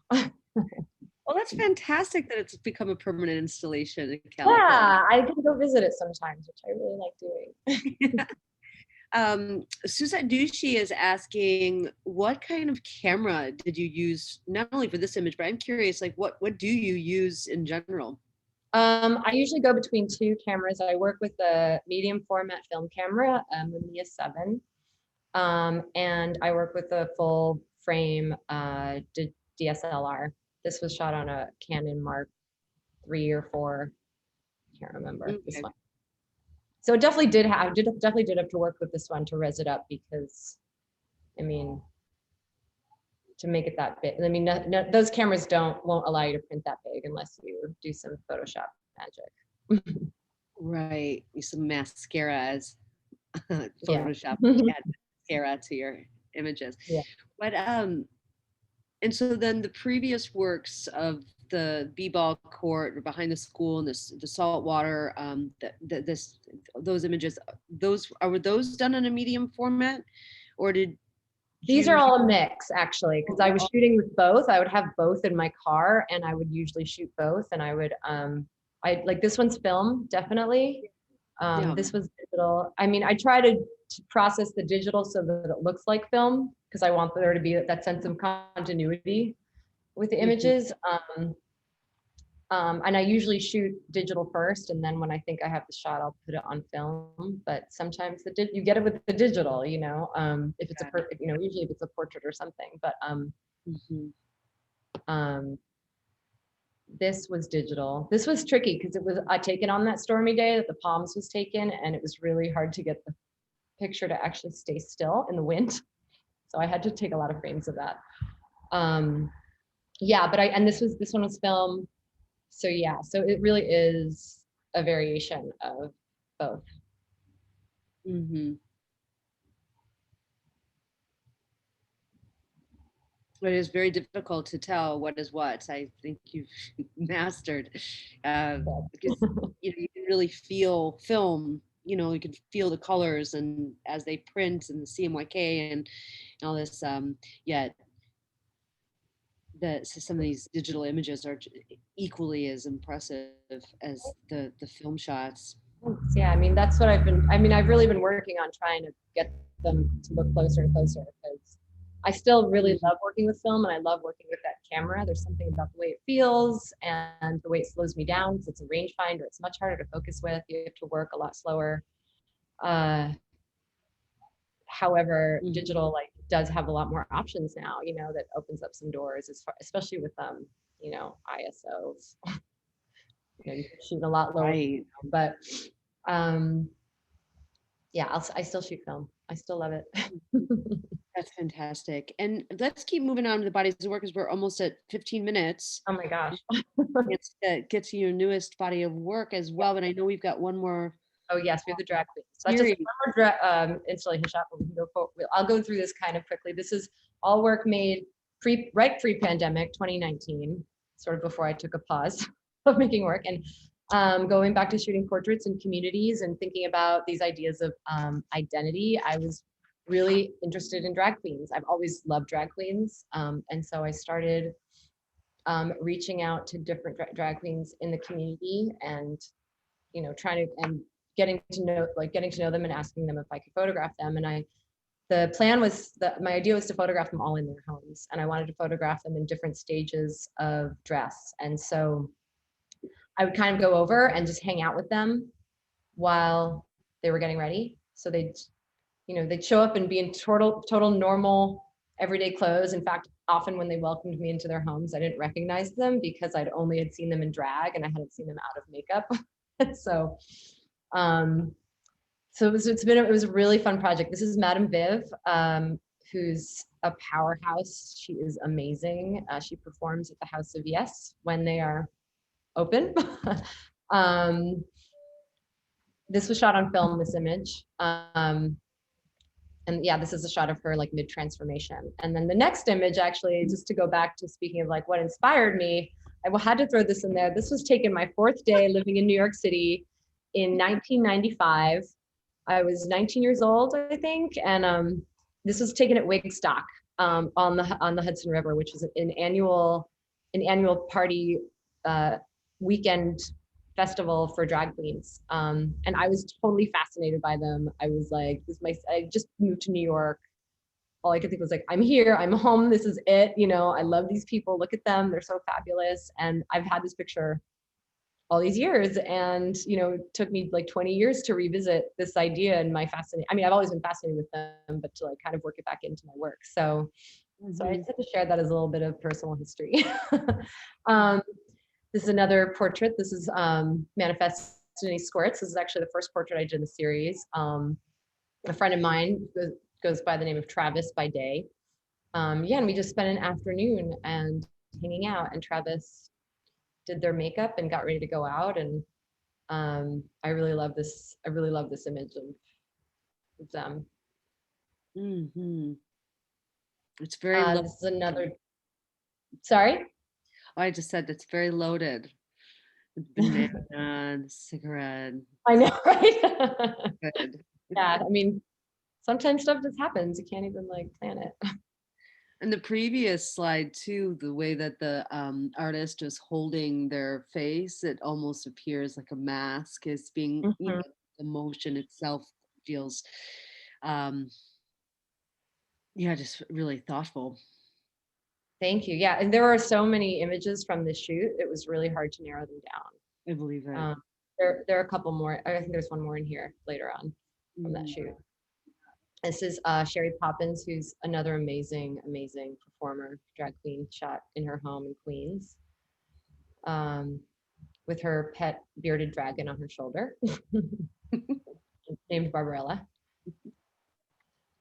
Well, that's fantastic that it's become a permanent installation in Calico. yeah, I can go visit it sometimes, which I really like doing. Suzette Duchy is asking, what kind of camera did you use, not only for this image, but I'm curious, like what do you use in general? I usually go between two cameras. I work with a medium format film camera, the Mia 7, and I work with a full frame DSLR. This was shot on a Canon Mark 3 or 4. I can't remember this one. So it definitely did have to work with this one to res it up because, I mean, to make it that big. I mean, those cameras won't allow you to print that big unless you do some Photoshop magic. Right, use some mascaras, Photoshop mascara to your images. Yeah. But and so then the previous works of the b-ball court or behind the school and the salt water, those images, were those done in a medium format, or did these are all a mix actually, because I was shooting with both. I would have both in my car and I would usually shoot both, and I would I like this one's film definitely. This was digital. I mean, I try to process the digital so that it looks like film because I want there to be that sense of continuity with the images. And I usually shoot digital first, and then when I think I have the shot, I'll put it on film. But sometimes you get it with the digital, if it's usually if it's a portrait or something. But this was digital. This was tricky because it was taken on that stormy day that the Palms was taken, and it was really hard to get the picture to actually stay still in the wind. So I had to take a lot of frames of that. Yeah, but this one was film. So yeah, so it really is a variation of both. It is very difficult to tell what is what. I think you've mastered because you can really feel film. You can feel the colors and as they print and the CMYK and all this. Yet some of these digital images are equally as impressive as the film shots. Yeah, I mean that's what I've really been working on trying to get them to look closer and closer because I still really love working with film and I love working with that camera. There's something about the way it feels and the way it slows me down because it's a rangefinder. It's much harder to focus with. You have to work a lot slower. However, digital does have a lot more options now, that opens up some doors especially with ISOs. You can shoot a lot lower, right. But yeah, I still shoot film. I still love it. That's fantastic. And let's keep moving on to the bodies of work because we're almost at 15 minutes. Oh my gosh. Let's get to your newest body of work as well. But I know we've got one more. Oh yes, we have the drag queen. So that's just one more installation shot, but we can go forward. I'll go through this kind of quickly. This is all work made right pre-pandemic, 2019, sort of before I took a pause of making work and going back to shooting portraits in communities and thinking about these ideas of identity. I was really interested in drag queens. I've always loved drag queens. And so I started reaching out to different drag queens in the community and, trying to getting to know them and asking them if I could photograph them. And the plan was that my idea was to photograph them all in their homes, and I wanted to photograph them in different stages of dress. And so I would kind of go over and just hang out with them while they were getting ready. So they'd show up and be in total normal everyday clothes. In fact, often when they welcomed me into their homes, I didn't recognize them because I'd only had seen them in drag and I hadn't seen them out of makeup. So, so it was a really fun project. This is Madame Viv, who's a powerhouse. She is amazing. She performs at the House of Yes when they are open. This was shot on film, this image. And yeah, this is a shot of her like mid-transformation. And then the next image, actually, just to go back to speaking of like what inspired me, I had to throw this in there. This was taken my 4th day living in New York City in 1995. I was 19 years old, I think. And this was taken at Wigstock on the Hudson River, which is an annual party weekend festival for drag queens. And I was totally fascinated by them. I was like, I just moved to New York. All I could think was like, I'm here, I'm home, this is it. I love these people, look at them, they're so fabulous. And I've had this picture all these years, and it took me like 20 years to revisit this idea and my fascination. I mean, I've always been fascinated with them, but to like kind of work it back into my work. So I just had to share that as a little bit of personal history. This is another portrait. This is Manifest Destiny Squirts. This is actually the first portrait I did in the series. A friend of mine goes by the name of Travis by day. And we just spent an afternoon and hanging out, and Travis did their makeup and got ready to go out. And I really love this image of them. Mm-hmm. It's very this is another, sorry? I just said it's very loaded. Banana, cigarette. I know, right? Good. Yeah, I mean, sometimes stuff just happens. You can't even like plan it. And the previous slide too, the way that the artist is holding their face, it almost appears like a mask is being, the motion itself feels, just really thoughtful. Thank you. Yeah, and there are so many images from this shoot. It was really hard to narrow them down. I believe it. There are a couple more. I think there's one more in here later on from that shoot. This is Sherry Poppins, who's another amazing performer, drag queen, shot in her home in Queens, with her pet bearded dragon on her shoulder, named Barbarella.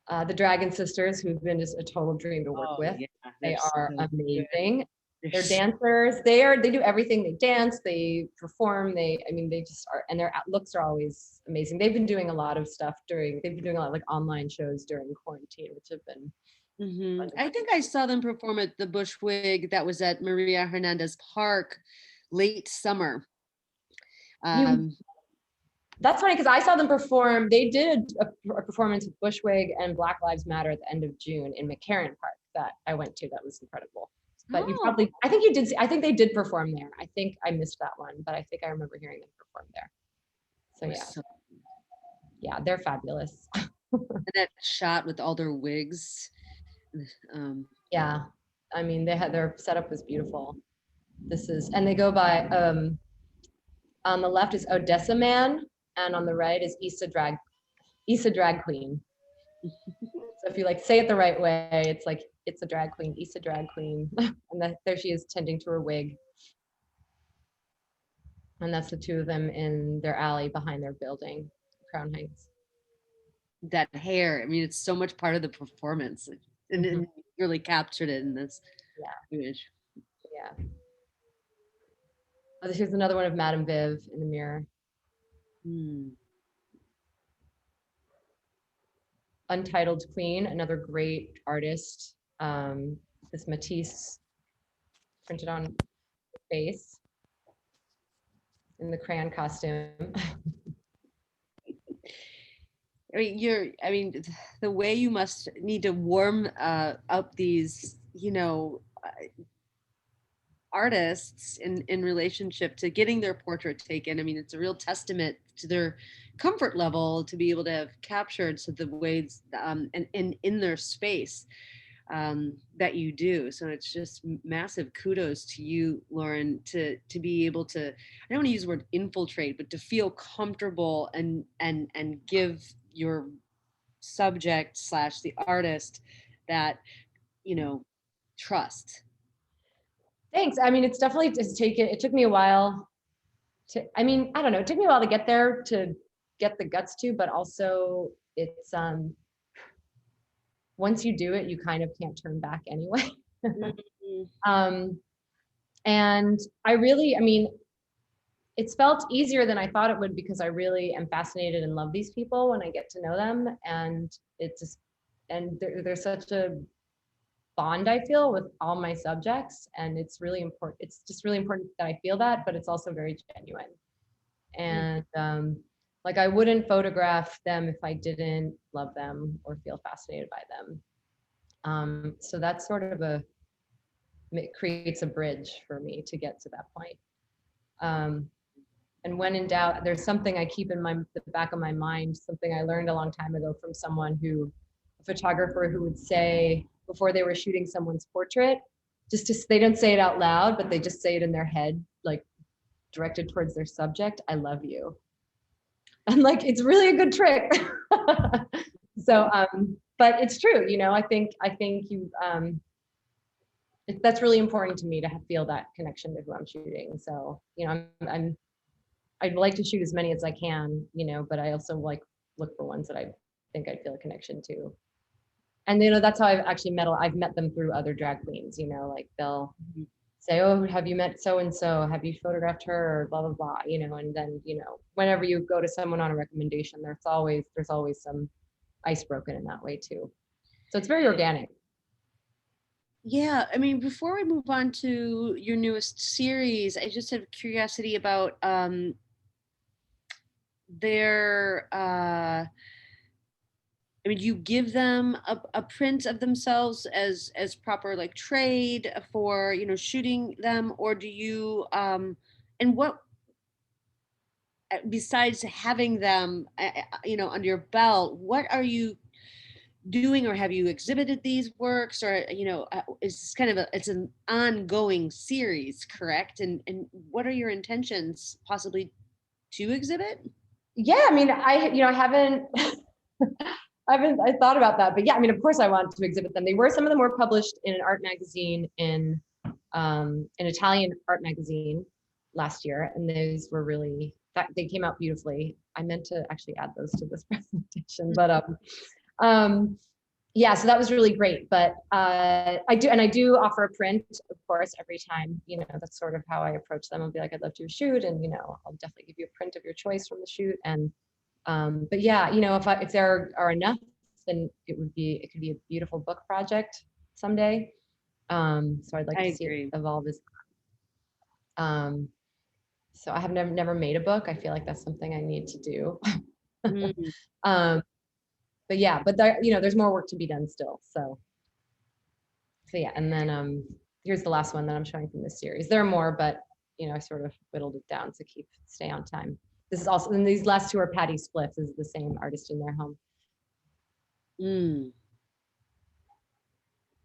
The Dragon Sisters, who've been just a total dream to work with. Yeah, they are amazing. They're dancers. They do everything. They dance, they perform, they just are, and their looks are always amazing. They've been doing a lot of stuff they've been doing a lot of like online shows during quarantine, which have been I think I saw them perform at the Bushwig that was at Maria Hernandez Park late summer. That's funny because I saw them perform. They did a performance with Bushwig and Black Lives Matter at the end of June in McCarran Park that I went to. That was incredible. But I think you did I think they did perform there. I think I missed that one, but I think I remember hearing them perform there. So yeah, they're fabulous. And that shot with all their wigs. Yeah, I mean, their setup was beautiful. And they go by, on the left is Odessa Man, and on the right is Issa Drag Queen. So if you like say it the right way, it's like, it's a drag queen, Issa Drag Queen. And there she is tending to her wig. And that's the two of them in their alley behind their building, Crown Heights. That hair, I mean, it's so much part of the performance. And it really captured it in this image. Yeah. Oh, here's another one of Madame Viv in the mirror. Untitled Queen, another great artist. This Matisse printed on her face in the crayon costume. I mean, the way you must need to warm up these, artists in relationship to getting their portrait taken. I mean, it's a real testament to their comfort level to be able to have captured so the ways and in their space that you do. So it's just massive kudos to you, Lauren, to be able to, I don't want to use the word infiltrate, but to feel comfortable and give your subject slash the artist that, you know, trust. Thanks. I mean, it's definitely it took me a while I mean, I don't know, it took me a while to get there, to get the guts to, but also it's, once you do it, you kind of can't turn back anyway. Mhm. Um, and I mean, it's felt easier than I thought it would because I really am fascinated and love these people when I get to know them. And it's just, and there's such a bond I feel with all my subjects. And it's really important. It's just really important that I feel that, but it's also very genuine. And like I wouldn't photograph them if I didn't love them or feel fascinated by them. So that's sort of it creates a bridge for me to get to that point. And when in doubt, there's something I keep in the back of my mind, something I learned a long time ago from a photographer who would say before they were shooting someone's portrait, they don't say it out loud, but they just say it in their head, like directed towards their subject, I love you. And like, it's really a good trick. So, but it's true, you know, I think you, that's really important to me to feel that connection to who I'm shooting. So, you know, I'd like to shoot as many as I can, you know, but I also like look for ones that I think I'd feel a connection to. And you know, that's how I've met them through other drag queens, you know, like they'll say, oh, have you met so and so? Have you photographed her? Or blah blah blah, you know. And then, you know, whenever you go to someone on a recommendation, there's always some ice broken in that way too. So it's very organic. Yeah, I mean, before we move on to your newest series, I just have curiosity about their I mean, do you give them a print of themselves as proper like trade for, you know, shooting them, or do you and what besides having them you know, under your belt, what are you doing, or have you exhibited these works, or you know, is this kind of it's an ongoing series, correct? And what are your intentions possibly to exhibit? Yeah, I mean, I haven't I thought about that, but yeah, I mean, of course I want to exhibit them. Some of them were published in an art magazine in an Italian art magazine last year, and those were they came out beautifully. I meant to actually add those to this presentation, but yeah, so that was really great. But I do offer a print, of course, every time. You know, that's sort of how I approach them. I'll be like, I'd love to shoot, and you know, I'll definitely give you a print of your choice from the shoot. And but yeah, you know, if there are enough, then it could be a beautiful book project someday. So I'd like I to see it agree. evolve as. Um, so I have never made a book. I feel like that's something I need to do. Mm. um, but yeah, but there, you know, there's more work to be done still. So yeah, and then here's the last one that I'm showing from this series. There are more, but you know, I sort of whittled it down to stay on time. This is also, and these last two are Patty Spliff. This is the same artist in their home. Mm.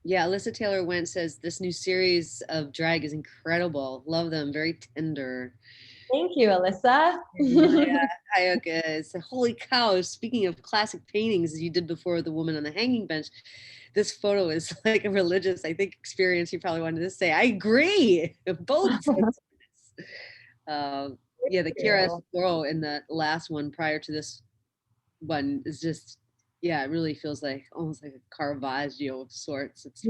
Yeah, Alyssa Taylor Went says this new series of drag is incredible. Love them, very tender. Thank you, Alyssa. Maya Hayaka said, holy cow, speaking of classic paintings you did before the woman on the hanging bench, this photo is like a religious, I think, experience you probably wanted to say. I agree. Both. Yeah, the Kira Soro in the last one prior to this one is just, yeah, it really feels like almost like a Caravaggio of sorts. It's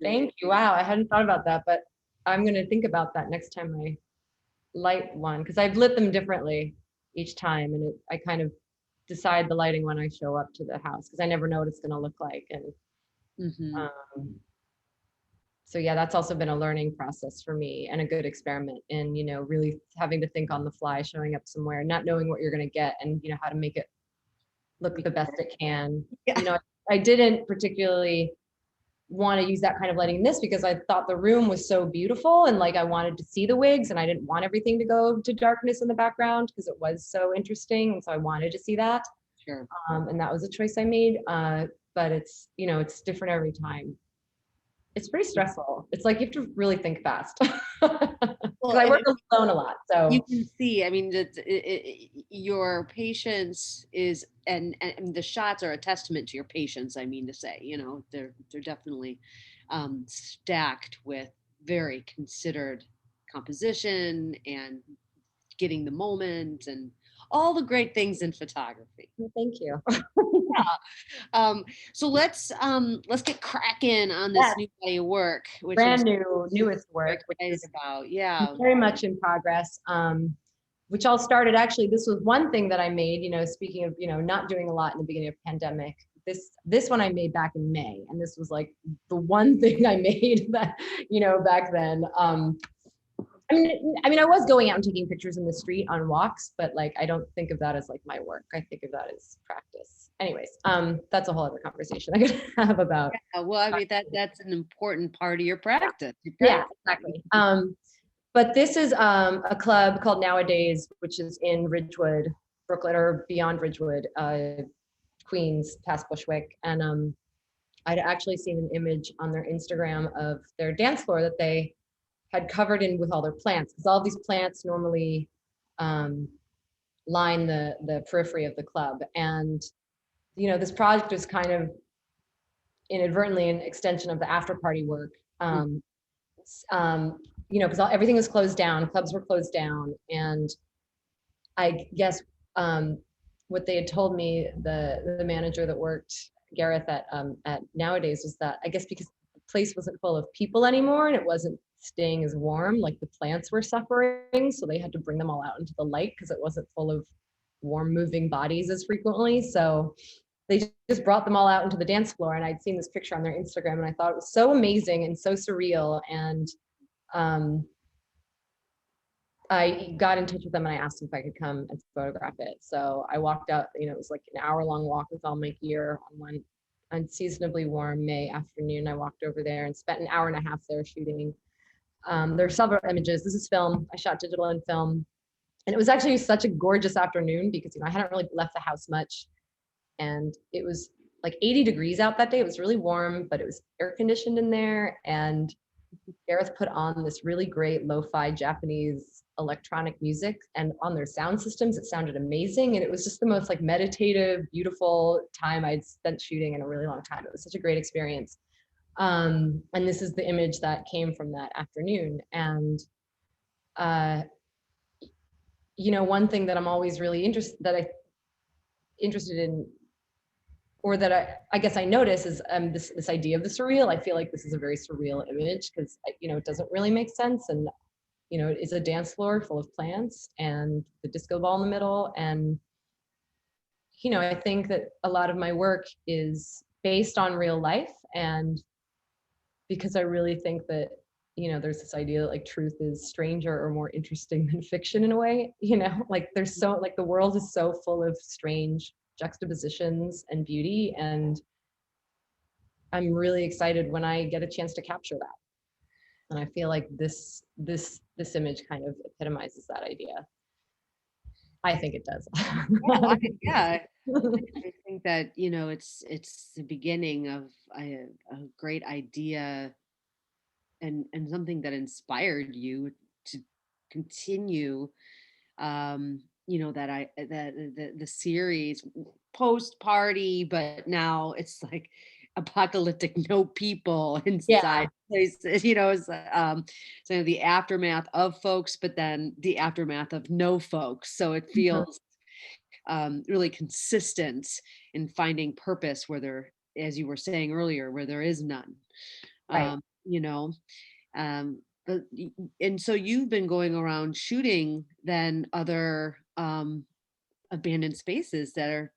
Thank you. Wow, I hadn't thought about that, but I'm going to think about that next time I light one, because I've lit them differently each time, and I kind of decide the lighting when I show up to the house because I never know what it's going to look like. And so yeah, that's also been a learning process for me and a good experiment in, you know, really having to think on the fly, showing up somewhere, not knowing what you're going to get, and you know, how to make it look the best it can. Yeah. You know, I didn't particularly want to use that kind of lighting in this because I thought the room was so beautiful and like I wanted to see the wigs and I didn't want everything to go to darkness in the background because it was so interesting. And so I wanted to see that. Sure. And that was a choice I made. But it's, you know, it's different every time. It's pretty stressful. It's like you have to really think fast. Well, I work alone a lot, so you can see. I mean, your patience is, and the shots are a testament to your patience. I mean to say, you know, they're definitely stacked with very considered composition and getting the moment and all the great things in photography. thank you. So let's get cracking on this Yes. new body of work, which I'm Brand new, super newest work, which excited is about. Yeah. very much in progress. Which all started actually. This was one thing that I made. You know, speaking of, you know, not doing a lot in the beginning of pandemic. This one I made back in May, and this was like the one thing I made that, you know, back then. I mean, I was going out and taking pictures in the street on walks, but like, I don't think of that as like my work. I think of that as practice. Anyways, that's a whole other conversation I could have about. Well, I mean that's an important part of your practice. Yeah, exactly. But this is a club called Nowadays, which is in Ridgewood, Brooklyn, or beyond Ridgewood, Queens, past Bushwick. And I'd actually seen an image on their Instagram of their dance floor that they had covered in with all their plants, because all these plants normally line the periphery of the club. And, you know, this project was kind of inadvertently an extension of the after party work. You know, because everything was closed down, clubs were closed down. And I guess what they had told me, the manager that worked, Gareth, at Nowadays, was that I guess because the place wasn't full of people anymore and it wasn't staying as warm, like the plants were suffering, so they had to bring them all out into the light because it wasn't full of warm moving bodies as frequently. So they just brought them all out into the dance floor, and I'd seen this picture on their Instagram and I thought it was so amazing and so surreal. And I got in touch with them and I asked if I could come and photograph it. So I walked out, you know, it was like an hour-long walk with all my gear on one unseasonably warm May afternoon. I walked over there and spent an hour and a half there shooting. There are several images. This is film. I shot digital and film. And it was actually such a gorgeous afternoon because, you know, I hadn't really left the house much. And it was like 80 degrees out that day. It was really warm, but it was air conditioned in there. And Gareth put on this really great lo-fi Japanese electronic music, and on their sound systems, it sounded amazing. And it was just the most like meditative, beautiful time I'd spent shooting in a really long time. It was such a great experience. And this is the image that came from that afternoon. And, you know, one thing that I'm always really interested in, or that I guess I notice is this idea of the surreal. I feel like this is a very surreal image because, you know, it doesn't really make sense. And, you know, it is a dance floor full of plants and the disco ball in the middle. And, you know, I think that a lot of my work is based on real life. And because I really think that, you know, there's this idea that like truth is stranger or more interesting than fiction in a way, you know, like there's so, like the world is so full of strange juxtapositions and beauty. And I'm really excited when I get a chance to capture that. And I feel like this image kind of epitomizes that idea. I think it does. Yeah, I think that, you know, it's the beginning of a great idea and something that inspired you to continue, you know, the series post party, but now it's like apocalyptic, no people Yeah, inside places, you know, it's so the aftermath of folks, but then the aftermath of no folks, so it feels really consistent in finding purpose where there, as you were saying earlier, where there is none. right. You know, but, and so you've been going around shooting then other abandoned spaces that are.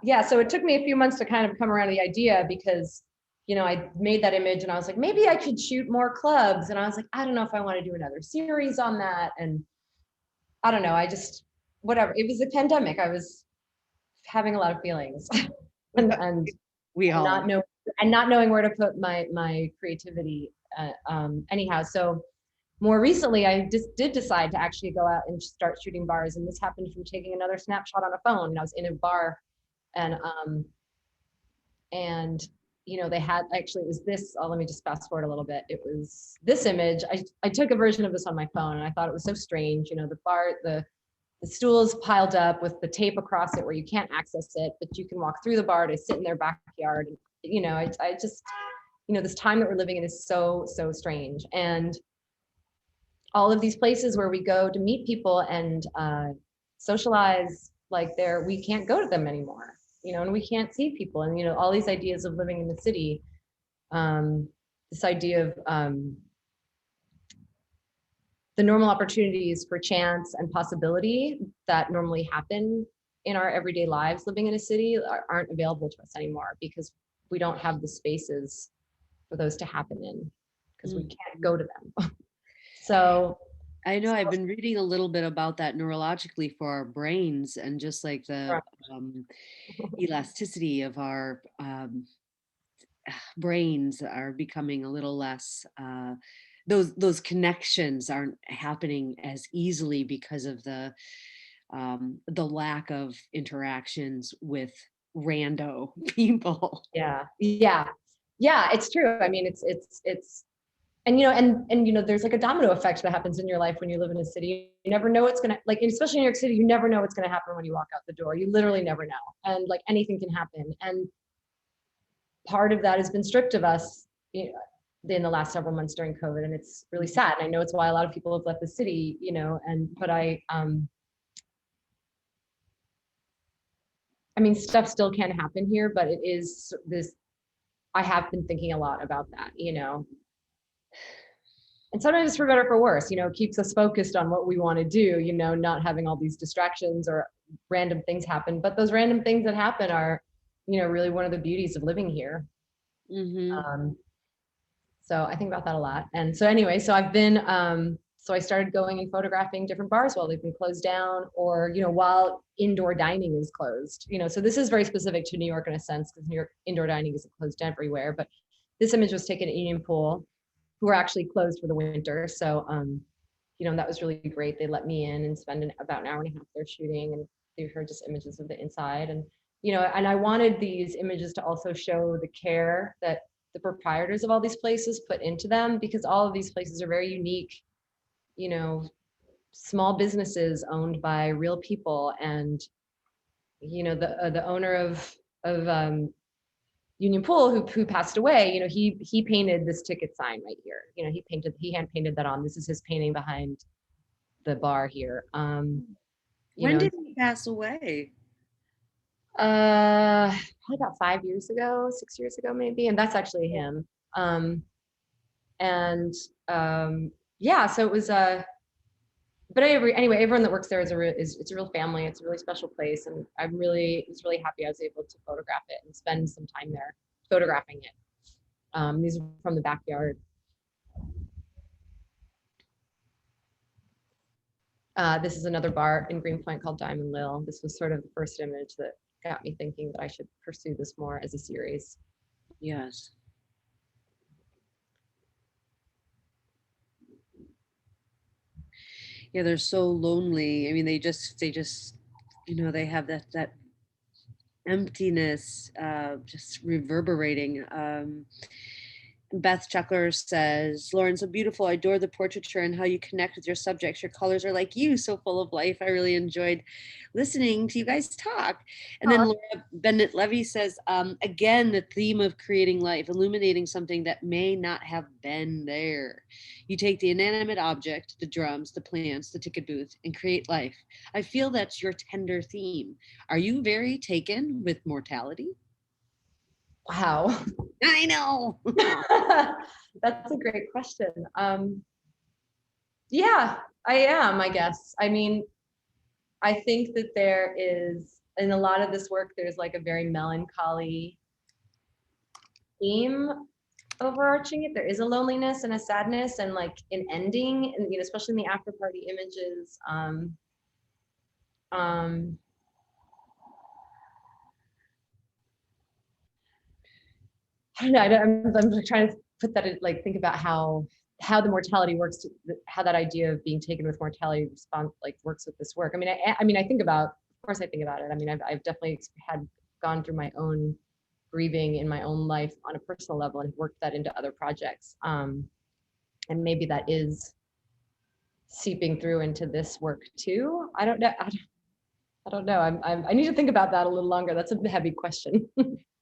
Yeah. So it took me a few months to kind of come around to the idea because, you know, I made that image and I was like, maybe I could shoot more clubs. And I was like, I don't know if I want to do another series on that. And I don't know. I just, whatever. It was a pandemic. I was having a lot of feelings and We all not know and not knowing where to put my creativity. Anyhow, so more recently, I just did decide to actually go out and start shooting bars, and this happened from taking another snapshot on a phone. And I was in a bar, and and they had, actually, it was this. Oh, let me just fast forward a little bit. It was this image. I took a version of this on my phone, and I thought it was so strange. The bar, the stools piled up with the tape across it where you can't access it, but you can walk through the bar to sit in their backyard. And I just, this time that we're living in is so strange. And all of these places where we go to meet people and socialize, like we can't go to them anymore, and we can't see people. And all these ideas of living in the city, this idea of the normal opportunities for chance and possibility that normally happen in our everyday lives living in a city aren't available to us anymore, because we don't have the spaces for those to happen in, because we can't go to them. So I know I've been reading a little bit about that neurologically for our brains, and just like the elasticity of our brains are becoming a little less, those connections aren't happening as easily because of the lack of interactions with rando people. Yeah, it's true. I mean, it's and there's like a domino effect that happens in your life when you live in a city. You never know what's gonna, like, especially in New York City, you never know what's gonna happen when you walk out the door. You literally never know, and like anything can happen. And part of that has been stripped of us in the last several months during COVID, and it's really sad. And I know it's why a lot of people have left the city, but I mean, stuff still can happen here, but it is this, I have been thinking a lot about that, and sometimes it's for better or for worse, it keeps us focused on what we want to do, not having all these distractions or random things happen. But those random things that happen are, really one of the beauties of living here. So I think about that a lot. And so anyway, so I've been, so I started going and photographing different bars while they've been closed down, or, while indoor dining is closed, so this is very specific to New York in a sense, because New York indoor dining isn't closed everywhere. But this image was taken at Union Pool, who were actually closed for the winter. So, that was really great. They let me in and spend about an hour and a half there shooting, and they heard just images of the inside. And, and I wanted these images to also show the care that the proprietors of all these places put into them, because all of these places are very unique, small businesses owned by real people. And, the owner of Union Pool, who passed away, he painted this ticket sign right here. He hand painted that on. This is his painting behind the bar here. When did he pass away? Probably about 5 years ago, 6 years ago, maybe. And that's actually him. Yeah, so it was but anyway, everyone that works there it's a real family. It's a really special place, and I was really happy I was able to photograph it and spend some time there photographing it. These are from the backyard. This is another bar in Greenpoint called Diamond Lil. This was sort of the first image that got me thinking that I should pursue this more as a series. Yes. Yeah, they're so lonely. I mean, they just they have that emptiness just reverberating. Beth Chuckler says, Lauren, so beautiful. I adore the portraiture and how you connect with your subjects. Your colors are like you, so full of life. I really enjoyed listening to you guys talk. And then Laura Bennett Levy says, again, the theme of creating life, illuminating something that may not have been there. You take the inanimate object, the drums, the plants, the ticket booth, and create life. I feel that's your tender theme. Are you very taken with mortality? Wow. I know. That's a great question. Yeah, I am, I guess. I mean, I think that there is, in a lot of this work, there's like a very melancholy theme overarching it. There is a loneliness and a sadness and like an ending, and especially in the after party images. I don't know. I'm trying to put that in, like, think about how the mortality works, how that idea of being taken with mortality response, like, works with this work. I mean, I think about, of course I think about it. I mean, I've definitely had gone through my own grieving in my own life on a personal level and worked that into other projects. And maybe that is seeping through into this work too. I don't know. I don't know. I need to think about that a little longer. That's a heavy question,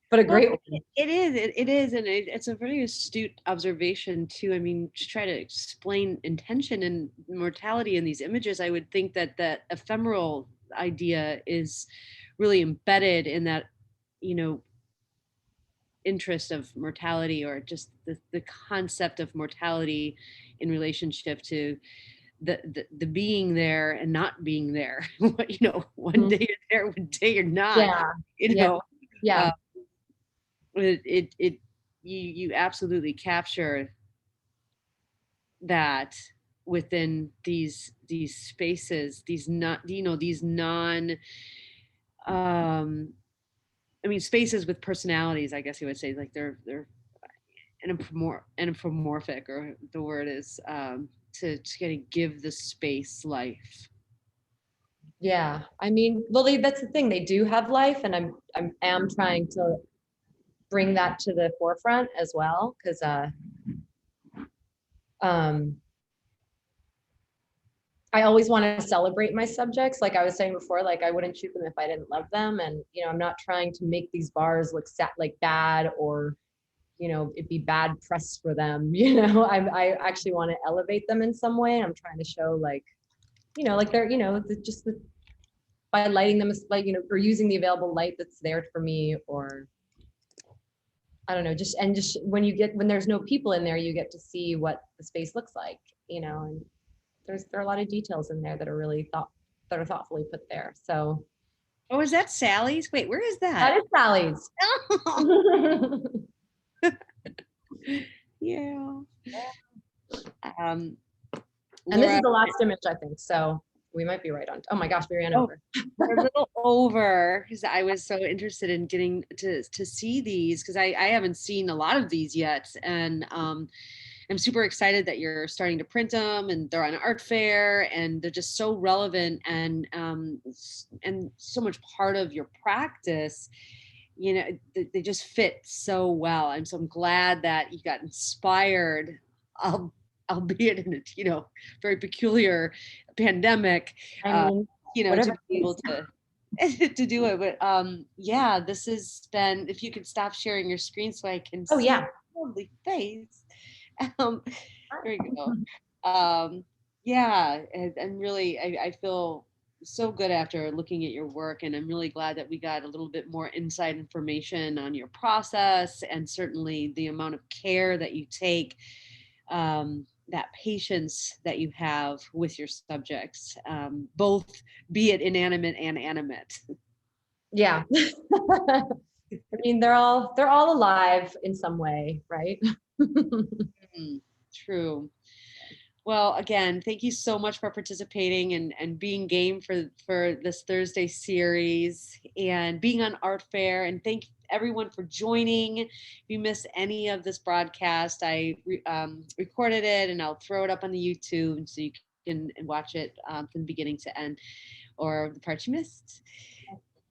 but a great one. It is, and it's a very astute observation too. I mean, to try to explain intention and mortality in these images, I would think that that ephemeral idea is really embedded in that, you know, interest of mortality, or just the concept of mortality in relationship to the being there and not being there. You know, one day you're there, one day you're not. Yeah. You Yeah. know, Yeah. You absolutely capture that within these spaces, these not, you know, these non I mean, spaces with personalities, I guess you would say, like they're anthropomorphic, or the word is to kind of give the space life. Yeah. I mean, well, that's the thing. They do have life, and I am trying to bring that to the forefront as well, because I always want to celebrate my subjects. Like I was saying before, like I wouldn't shoot them if I didn't love them. And, you know, I'm not trying to make these bars look like bad, or, you know, it'd be bad press for them. You know, I actually want to elevate them in some way. I'm trying to show, like, you know, like they're, you know, by lighting them, like, you know, or using the available light that's there for me, or I don't know, just when there's no people in there, you get to see what the space looks like, you know, and there are a lot of details in there that are really thoughtfully put there. So. Oh, is that Sally's? Wait, where is That that? is Sally's. Oh. Yeah. And Laura, this is the last image, I think. So we might be right on. Oh my gosh, we ran over. We're a little over, because I was so interested in getting to see these, because I haven't seen a lot of these yet. And I'm super excited that you're starting to print them, and they're on Artfare, and they're just so relevant and so much part of your practice. You know, they just fit so well. And so I'm glad that you got inspired, albeit in a, you know, very peculiar pandemic, I mean, you know, to whatever. be able to to do it. But yeah, this has been, if you could stop sharing your screen so I can Oh see yeah. your lovely face. There you go. Yeah, and really, I feel so good after looking at your work, and I'm really glad that we got a little bit more inside information on your process, and certainly the amount of care that you take, that patience that you have with your subjects, both be it inanimate and animate. Yeah. I mean, they're all alive in some way, right? True. Well, again, thank you so much for participating and being game for this Thursday series and being on Artfare. And thank everyone for joining. If you missed any of this broadcast, I recorded it, and I'll throw it up on the YouTube so you can watch it from the beginning to end, or the parts you missed.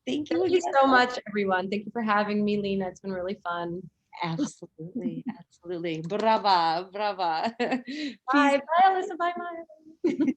Thank you Thank again. you so much, everyone. Thank you for having me, Lena. It's been really fun. Absolutely. Absolutely. Brava. Brava. Bye. Bye, Alyssa. Bye, Maya. Peace.